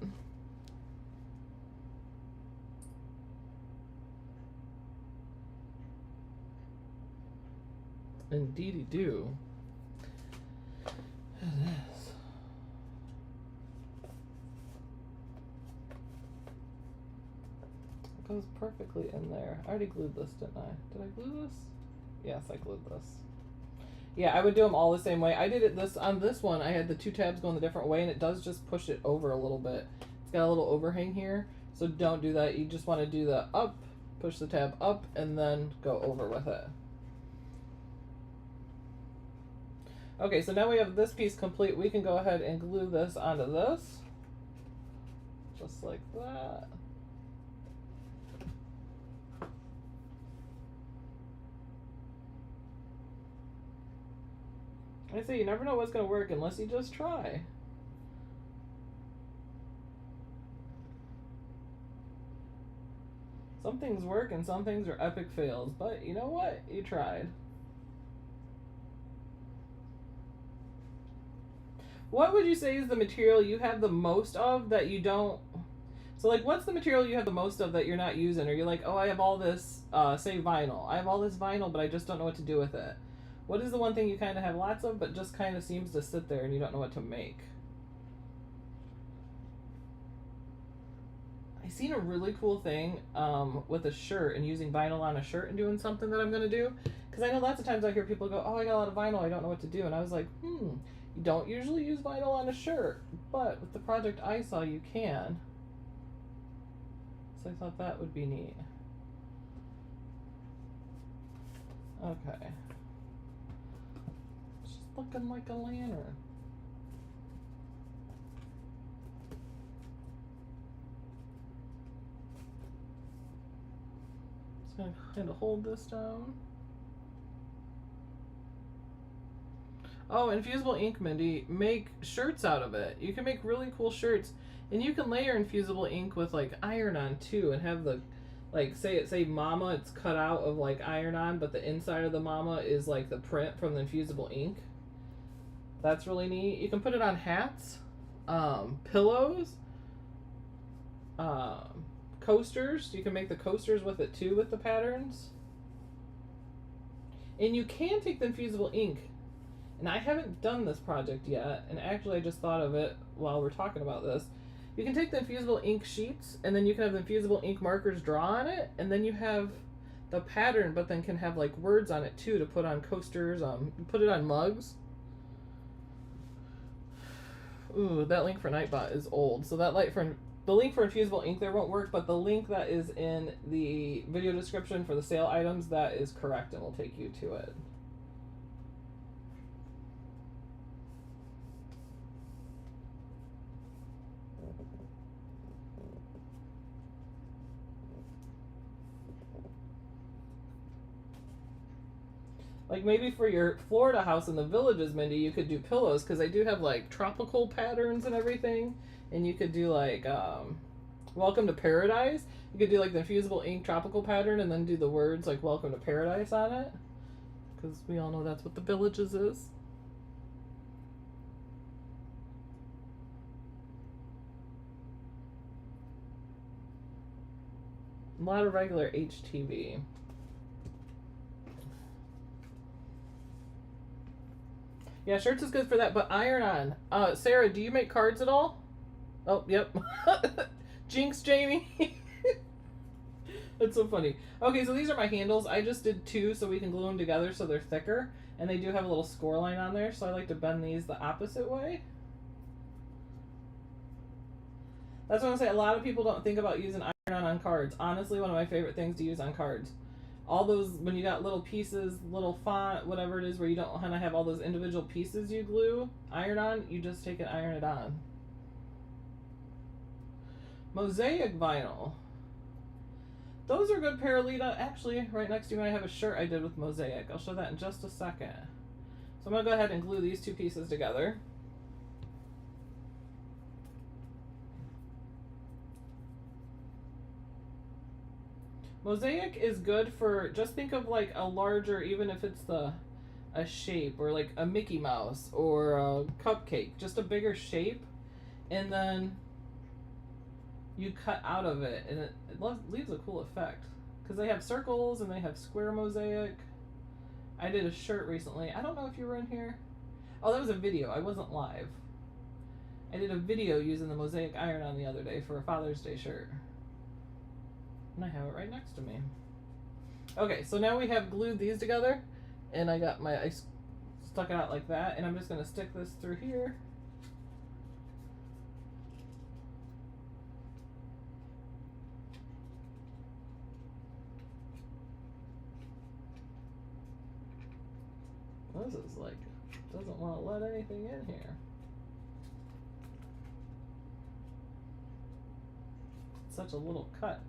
Indeedy do. It is. It goes perfectly in there. I already glued this, didn't I? Did I glue this? Yes, I glued this. Yeah, I would do them all the same way. I did it on this one. I had the two tabs going the different way, and it does just push it over a little bit. It's got a little overhang here, so don't do that. You just want to do the up, push the tab up, and then go over with it. Okay, so now we have this piece complete. We can go ahead and glue this onto this. Just like that. I say you never know what's going to work unless you just try. Some things work and some things are epic fails, but you know what? You tried. What would you say is the material you have the most of that you don't... So, like, what's the material you have the most of that you're not using? Or you're like, oh, I have all this, say, vinyl. I have all this vinyl, but I just don't know what to do with it. What is the one thing you kind of have lots of, but just kind of seems to sit there and you don't know what to make? I seen a really cool thing with a shirt and using vinyl on a shirt and doing something that I'm going to do. Because I know lots of times I hear people go, oh, I got a lot of vinyl, I don't know what to do. And I was like, you don't usually use vinyl on a shirt, but with the project I saw, you can. So I thought that would be neat. Okay. It's just looking like a lantern. Just gonna kind of hold this down. Oh, infusible ink, Mindy. Make shirts out of it. You can make really cool shirts. And you can layer infusible ink with like iron-on too and have the, like, say mama, it's cut out of like iron-on, but the inside of the mama is like the print from the infusible ink. That's really neat. You can put it on hats, pillows, coasters. You can make the coasters with it too with the patterns. And you can take the infusible ink. And I haven't done this project yet, and actually I just thought of it while we're talking about this. You can take the infusible ink sheets, and then you can have the infusible ink markers draw on it, and then you have the pattern, but then can have like words on it too to put on coasters, put it on mugs. Ooh, that link for Nightbot is old, so the link for infusible ink there won't work, but the link that is in the video description for the sale items, that is correct and will take you to it. Like maybe for your Florida house in the villages, Mindy, you could do pillows, because they do have like tropical patterns and everything. And you could do like Welcome to Paradise. You could do like the infusible ink tropical pattern and then do the words like Welcome to Paradise on it. Because we all know that's what the villages is. A lot of regular HTV. Yeah, shirts is good for that, but iron on. Sarah, do you make cards at all? Oh, yep. Jinx, Jamie. That's so funny. Okay, so these are my handles. I just did two so we can glue them together so they're thicker. And they do have a little score line on there, so I like to bend these the opposite way. That's what I say. A lot of people don't think about using iron on cards. Honestly, one of my favorite things to use on cards. All those, when you got little pieces, little font, whatever it is, where you don't want to have all those individual pieces you glue, iron on, you just take and iron it on. Mosaic vinyl. Those are good, Paralita. Actually, right next to me I have a shirt I did with mosaic. I'll show that in just a second. So I'm going to go ahead and glue these two pieces together. Mosaic is good for, just think of like a larger, even if it's a shape, or like a Mickey Mouse or a cupcake, just a bigger shape, and then you cut out of it, and it leaves a cool effect. Because they have circles and they have square mosaic. I did a shirt recently. I don't know if you were in here. Oh, that was a video. I wasn't live. I did a video using the mosaic iron-on the other day for a Father's Day shirt. And I have it right next to me. Okay, so now we have glued these together, and I stuck it out like that, and I'm just going to stick this through here. This is like, doesn't want to let anything in here. It's such a little cut.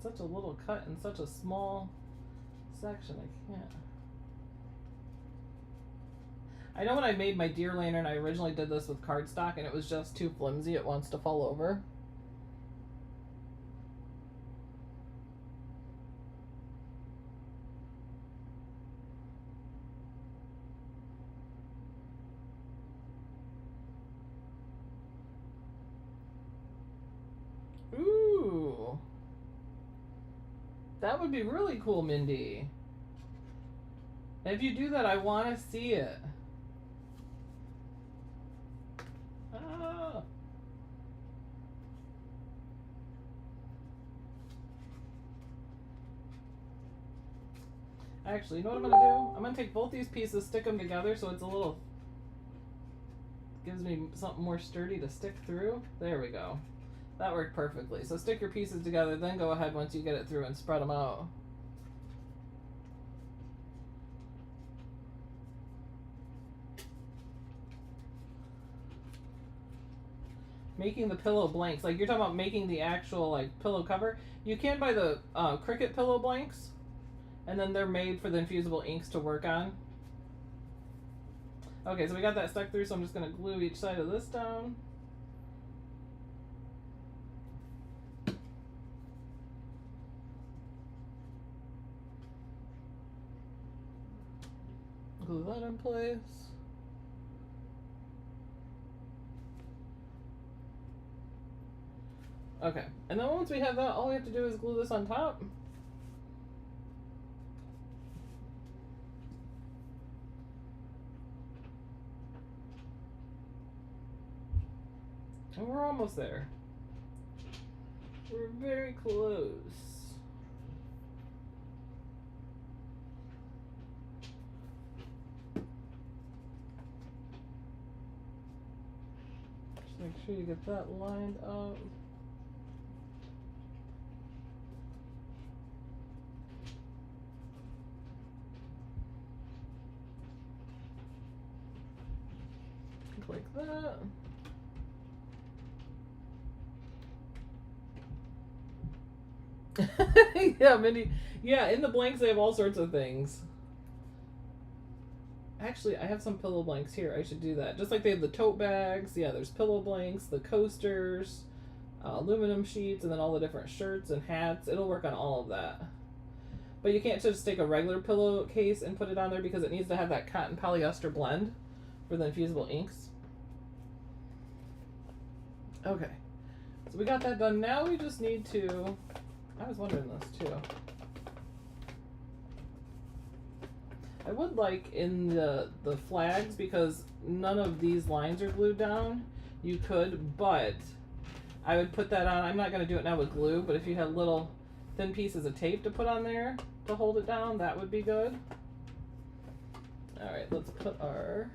Such a little cut in such a small section. I can't. I know when I made my deer lantern, I originally did this with cardstock, and it was just too flimsy. It wants to fall over. Ooh. That would be really cool, Mindy. If you do that, I want to see it. Ah. Actually, you know what I'm going to do? I'm going to take both these pieces, stick them together so it's a little... gives me something more sturdy to stick through. There we go. That worked perfectly. So stick your pieces together, then go ahead once you get it through and spread them out. Making the pillow blanks, like you're talking about making the actual like pillow cover. You can buy the Cricut pillow blanks, and then they're made for the infusible inks to work on. Okay, so we got that stuck through, so I'm just going to glue each side of this down. Glue that in place. Okay, and then once we have that, all we have to do is glue this on top. And we're almost there. We're very close. Just make sure you get that lined up. Like that. Yeah, Mindy. Yeah, in the blanks they have all sorts of things. Actually, I have some pillow blanks here. I should do that. Just like they have the tote bags. Yeah, there's pillow blanks, the coasters, aluminum sheets, and then all the different shirts and hats. It'll work on all of that. But you can't just take a regular pillowcase and put it on there because it needs to have that cotton polyester blend for the infusible inks. Okay, so we got that done. Now we just need to, I was wondering this too. I would like in the flags, because none of these lines are glued down, you could, but I would put that on. I'm not going to do it now with glue, but if you had little thin pieces of tape to put on there to hold it down, that would be good. All right, let's put our...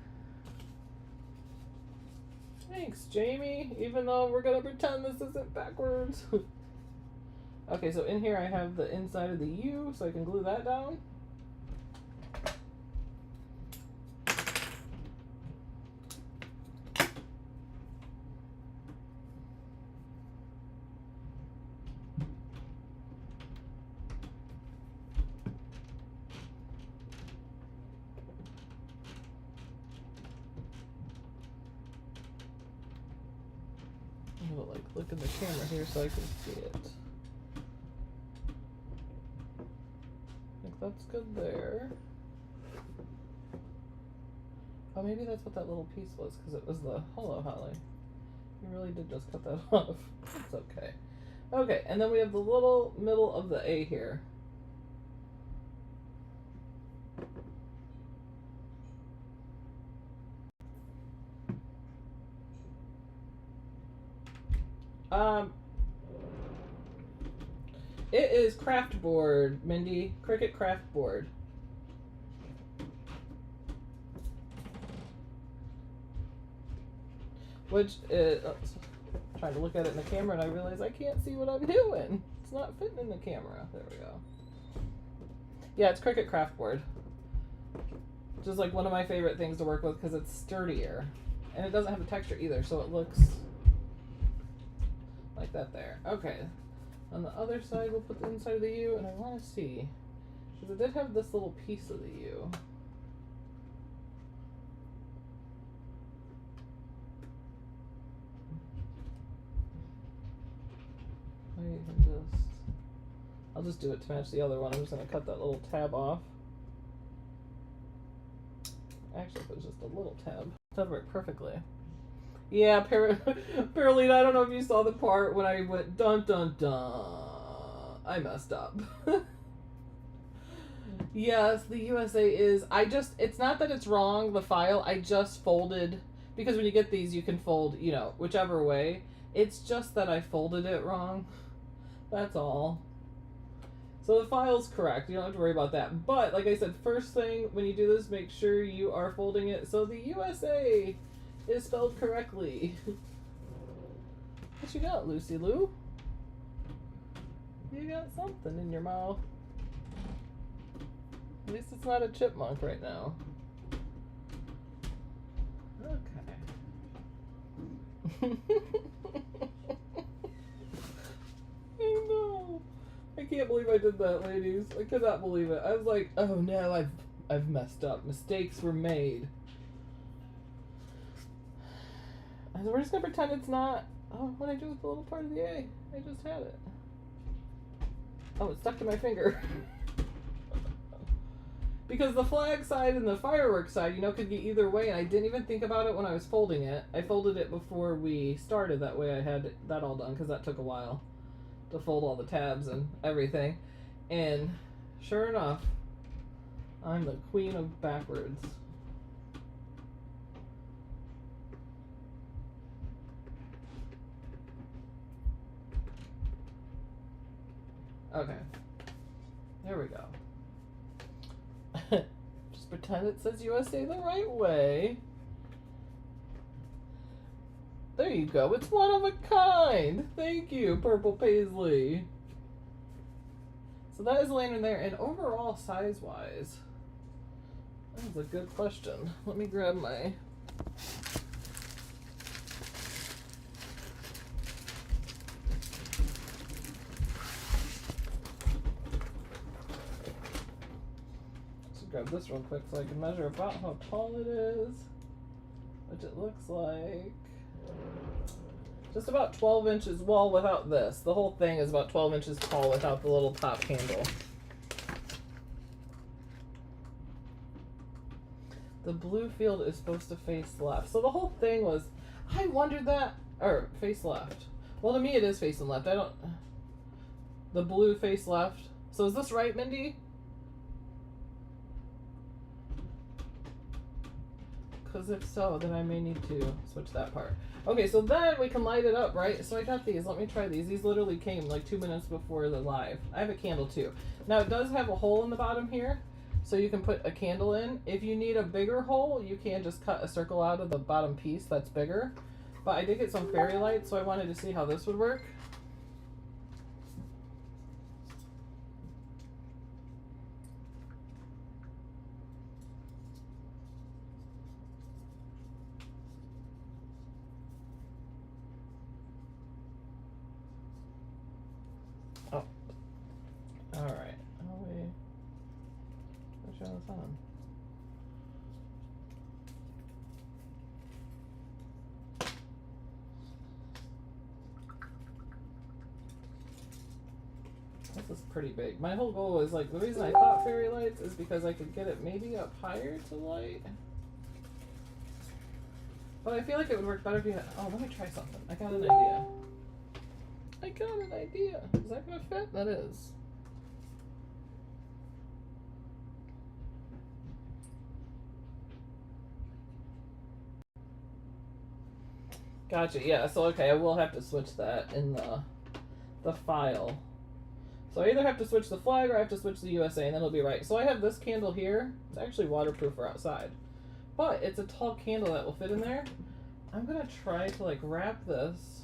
Thanks, Jamie, even though we're going to pretend this isn't backwards. Okay, so in here I have the inside of the U, so I can glue that down. to like look in the camera here so I can see it. I think that's good there. Oh, maybe that's what that little piece was, because it was the hello, Holly. You really did just cut that off. It's okay. Okay, and then we have the little middle of the A here. It is Kraftboard, Mindy. Cricut Kraftboard. Which is, trying to look at it in the camera and I realize I can't see what I'm doing. It's not fitting in the camera. There we go. Yeah, it's Cricut Kraftboard. Just like one of my favorite things to work with because it's sturdier. And it doesn't have a texture either, so it looks like that there. Okay. On the other side, we'll put the inside of the U, and I want to see, because it did have this little piece of the U. I'll just do it to match the other one. I'm just going to cut that little tab off. Actually, if it was just a little tab, that'd work perfectly. Yeah, Paraline, I don't know if you saw the part when I went dun dun dun. I messed up. Yes, the USA is, it's not that it's wrong, the file, I just folded, because when you get these, you can fold, you know, whichever way. It's just that I folded it wrong. That's all. So the file's correct. You don't have to worry about that. But, like I said, first thing, when you do this, make sure you are folding it so the USA is spelled correctly. What you got, Lucy Lou? You got something in your mouth. At least it's not a chipmunk right now. Okay. I know. I can't believe I did that, ladies. I could not believe it. I was like, oh no, I've messed up. Mistakes were made. So we're just gonna pretend it's not. Oh, what did I do with the little part of the A? I just had it. Oh, it stuck to my finger. Because the flag side and the fireworks side, you know, could get either way, and I didn't even think about it when I was folding it. I folded it before we started, that way I had that all done, because that took a while to fold all the tabs and everything. And sure enough, I'm the queen of backwards. Okay, there we go. Just pretend it says USA the right way. There you go. It's one of a kind. Thank you, Purple Paisley. So that is the lantern there. And overall, size-wise, that was a good question. Let me grab my... grab this real quick so I can measure about how tall it is, which it looks like just about 12 inches, well, without this. The whole thing is about 12 inches tall without the little top handle. The blue field is supposed to face left. So the whole thing was, I wondered that, or face left. Well, to me it is facing left. The blue face left. So is this right, Mindy? Because if so, then I may need to switch that part. Okay, so then we can light it up, right? So I got these. Let me try these. These literally came like 2 minutes before the live. I have a candle too. Now it does have a hole in the bottom here, so you can put a candle in. If you need a bigger hole, you can just cut a circle out of the bottom piece that's bigger. But I did get some fairy lights, so I wanted to see how this would work. Oh. Alright. Oh, wait. Let's show this on. This is pretty big. My whole goal is like, the reason I thought fairy lights is because I could get it maybe up higher to light. But I feel like it would work better if you had, oh, let me try something. I got an idea. I got an idea. Is that gonna fit? That is. Gotcha, yeah, so okay, I will have to switch that in the file. So I either have to switch the flag or I have to switch the USA and then it'll be right. So I have this candle here. It's actually waterproof for outside. But it's a tall candle that will fit in there. I'm gonna try to like wrap this.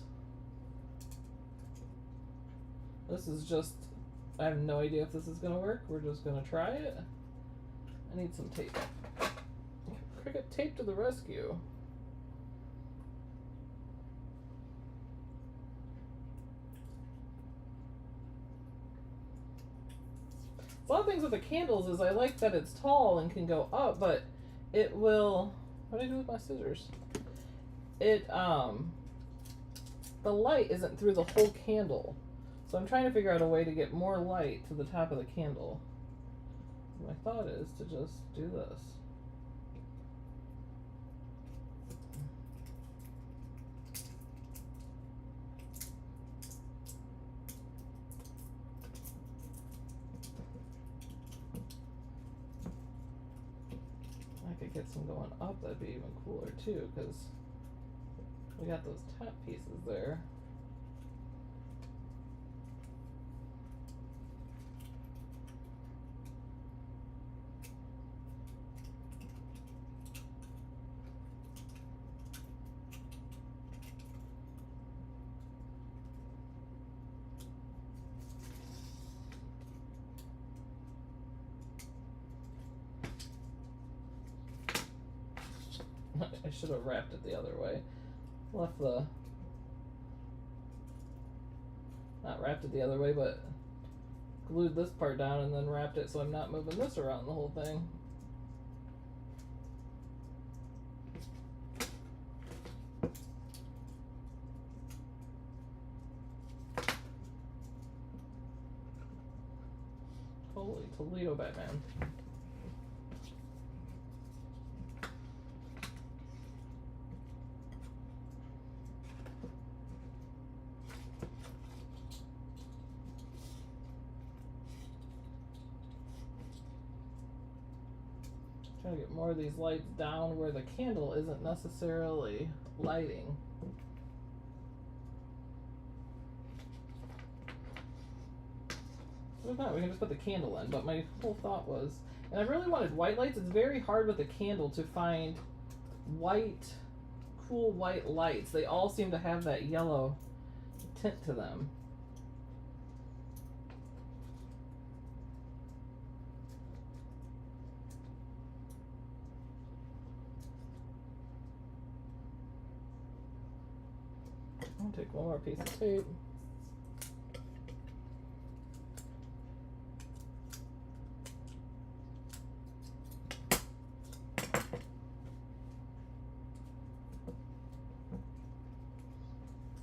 This is just, I have no idea if this is gonna work. We're just gonna try it. I need some tape. Cricut tape to the rescue. A lot of things with the candles is I like that it's tall and can go up, but it will, what do I do with my scissors? It, the light isn't through the whole candle. So I'm trying to figure out a way to get more light to the top of the candle. My thought is to just do this. Get some going up, that'd be even cooler too, because we got those top pieces there. I should have wrapped it the other way. Left the, not wrapped it the other way, but glued this part down and then wrapped it so I'm not moving this around the whole thing. Holy Toledo, Batman. Trying to get more of these lights down where the candle isn't necessarily lighting. If not, we can just put the candle in, but my whole thought was, and I really wanted white lights. It's very hard with a candle to find white, cool white lights. They all seem to have that yellow tint to them. I'll take one more piece of tape.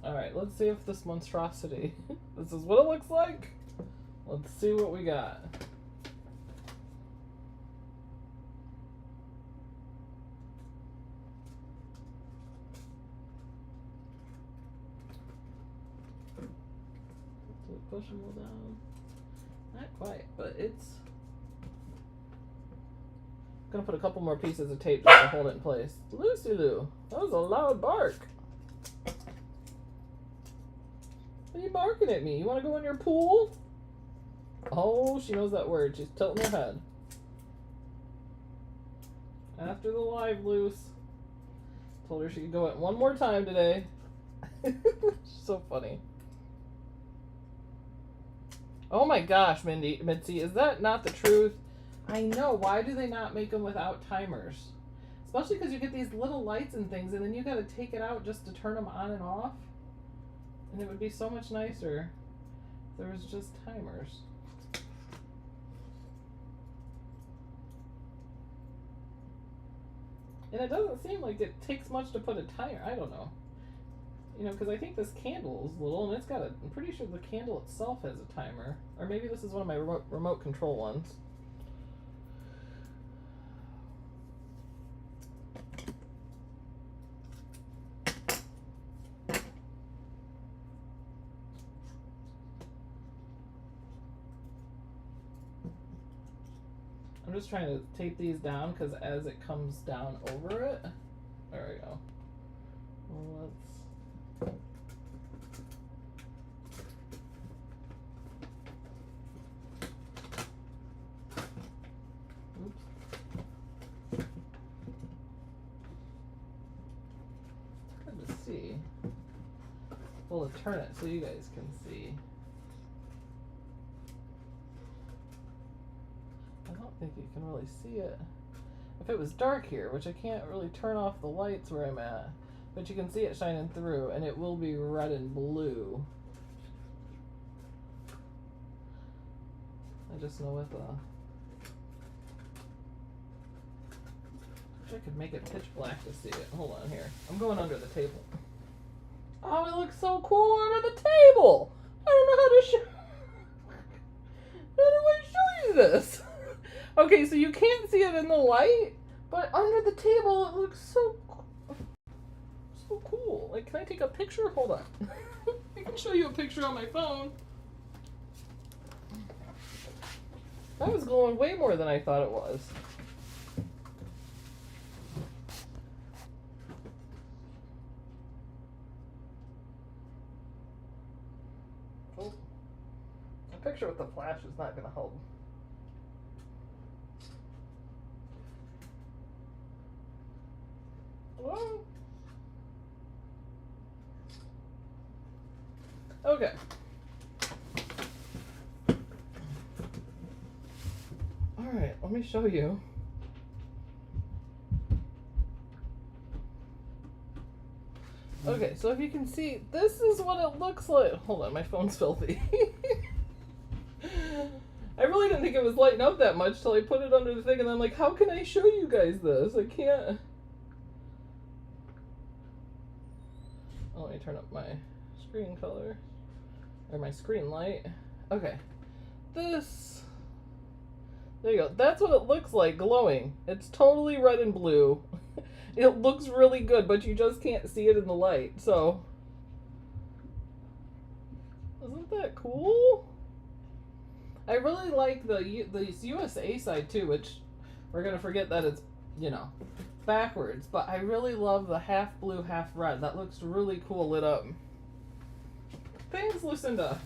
Alright, let's see if this monstrosity, this is what it looks like. Let's see what we got. Push them all down. Not quite, but it's gonna put a couple more pieces of tape just to hold it in place. Lucy Lou, that was a loud bark. What are you barking at me? You wanna go in your pool? Oh, she knows that word. She's tilting her head. After the live, Luce. Told her she could go in one more time today. So funny. Oh my gosh, Mitzi, is that not the truth? I know. Why do they not make them without timers? Especially because you get these little lights and things, and then you got to take it out just to turn them on and off. And it would be so much nicer if there was just timers. And it doesn't seem like it takes much to put a timer. I don't know. You know, because I think this candle is little, and it's got a, I'm pretty sure the candle itself has a timer. Or maybe this is one of my remote control ones. I'm just trying to tape these down because as it comes down over it, there we go. Well, let's. Oops. It's hard to see. We'll turn it so you guys can see. I don't think you can really see it. If it was dark here, which I can't really turn off the lights where I'm at, but you can see it shining through, and it will be red and blue. I just know with wish I could make it pitch black to see it. Hold on here. I'm going under the table. Oh, it looks so cool under the table. I don't know how to show. How do I show you this? Okay, so you can't see it in the light, but under the table it looks so cool. Like, can I take a picture? Hold on. I can show you a picture on my phone. That was glowing way more than I thought it was. Oh, a picture with the flash is not going to help. Whoa. Okay. All right, let me show you. Okay, so if you can see, this is what it looks like. Hold on, my phone's filthy. I really didn't think it was lighting up that much till I put it under the thing, and I'm like, how can I show you guys this? I can't. Oh, let me turn up my screen color. Or my screen light. Okay. This. There you go. That's what it looks like glowing. It's totally red and blue. It looks really good, but you just can't see it in the light. So. Isn't that cool? I really like the USA side too, which we're going to forget that it's, you know, backwards. But I really love the half blue, half red. That looks really cool lit up. Thanks, Lucinda.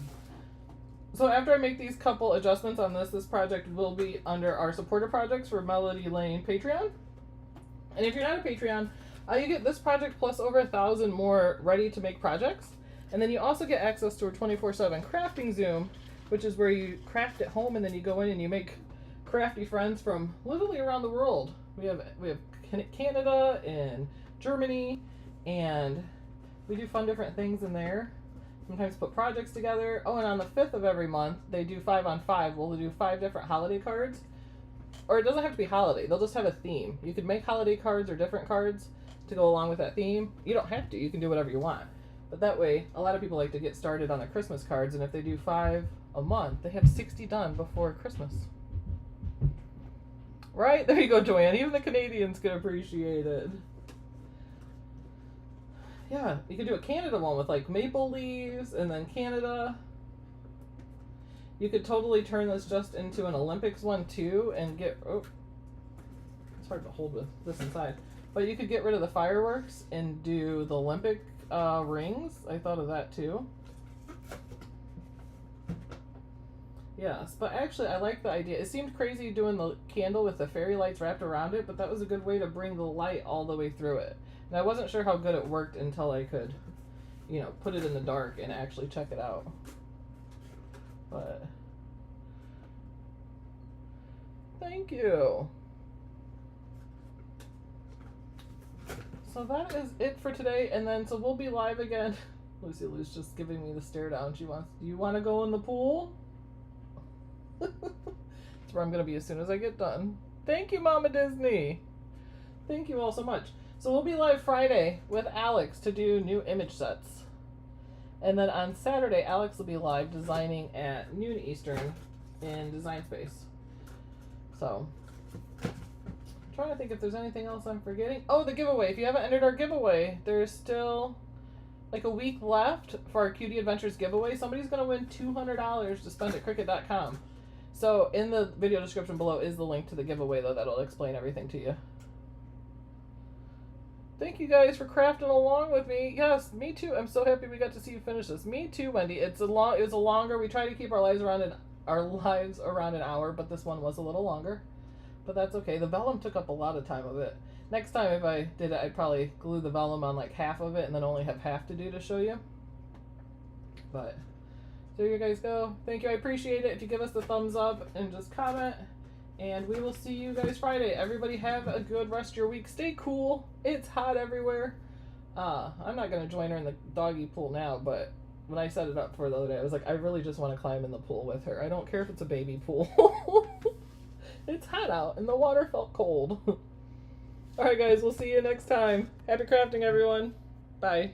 So after I make these couple adjustments on this project will be under our supporter projects for Melody Lane Patreon. And if you're not a Patreon, you get this project plus over 1,000 more ready to make projects. And then you also get access to our 24/7 crafting Zoom, which is where you craft at home and then you go in and you make crafty friends from literally around the world. We have Canada and Germany, and we do fun different things in there. Sometimes put projects together. Oh, and on the 5th of every month, they do 5 on 5. We'll do 5 different holiday cards. Or it doesn't have to be holiday. They'll just have a theme. You could make holiday cards or different cards to go along with that theme. You don't have to. You can do whatever you want. But that way, a lot of people like to get started on their Christmas cards, and if they do 5 a month, they have 60 done before Christmas. Right? There you go, Joanne. Even the Canadians can appreciate it. Yeah, you could do a Canada one with like maple leaves and then Canada. You could totally turn this just into an Olympics one too and get, oh, it's hard to hold with this inside. But you could get rid of the fireworks and do the Olympic rings. I thought of that too. Yes, but actually I like the idea. It seemed crazy doing the candle with the fairy lights wrapped around it, but that was a good way to bring the light all the way through it. And I wasn't sure how good it worked until I could, you know, put it in the dark and actually check it out. But thank you. So that is it for today, and then so we'll be live again. Lucy Lou's just giving me the stare down. She wants, do you want to go in the pool? That's where I'm going to be as soon as I get done. Thank you, Mama Disney. Thank you all so much. So we'll be live Friday with Alex to do new image sets. And then on Saturday, Alex will be live designing at noon Eastern in Design Space. So, I'm trying to think if there's anything else I'm forgetting. Oh, the giveaway. If you haven't entered our giveaway, there's still like a week left for our Cutie Adventures giveaway. Somebody's going to win $200 to spend at Cricut.com. So, in the video description below is the link to the giveaway, though. That'll explain everything to you. Thank you guys for crafting along with me. Yes, me too. I'm so happy we got to see you finish this. Me too, Wendy. It was a longer. We try to keep our lives around an hour, but this one was a little longer. But that's okay. The vellum took up a lot of time of it. Next time, if I did it, I'd probably glue the vellum on like half of it and then only have half to do to show you. But there you guys go. Thank you. I appreciate it. If you give us the thumbs up and just comment. And we will see you guys Friday. Everybody have a good rest of your week. Stay cool. It's hot everywhere. I'm not going to join her in the doggy pool now, but when I set it up for the other day, I was like, I really just want to climb in the pool with her. I don't care if it's a baby pool. It's hot out, and the water felt cold. All right, guys. We'll see you next time. Happy crafting, everyone. Bye.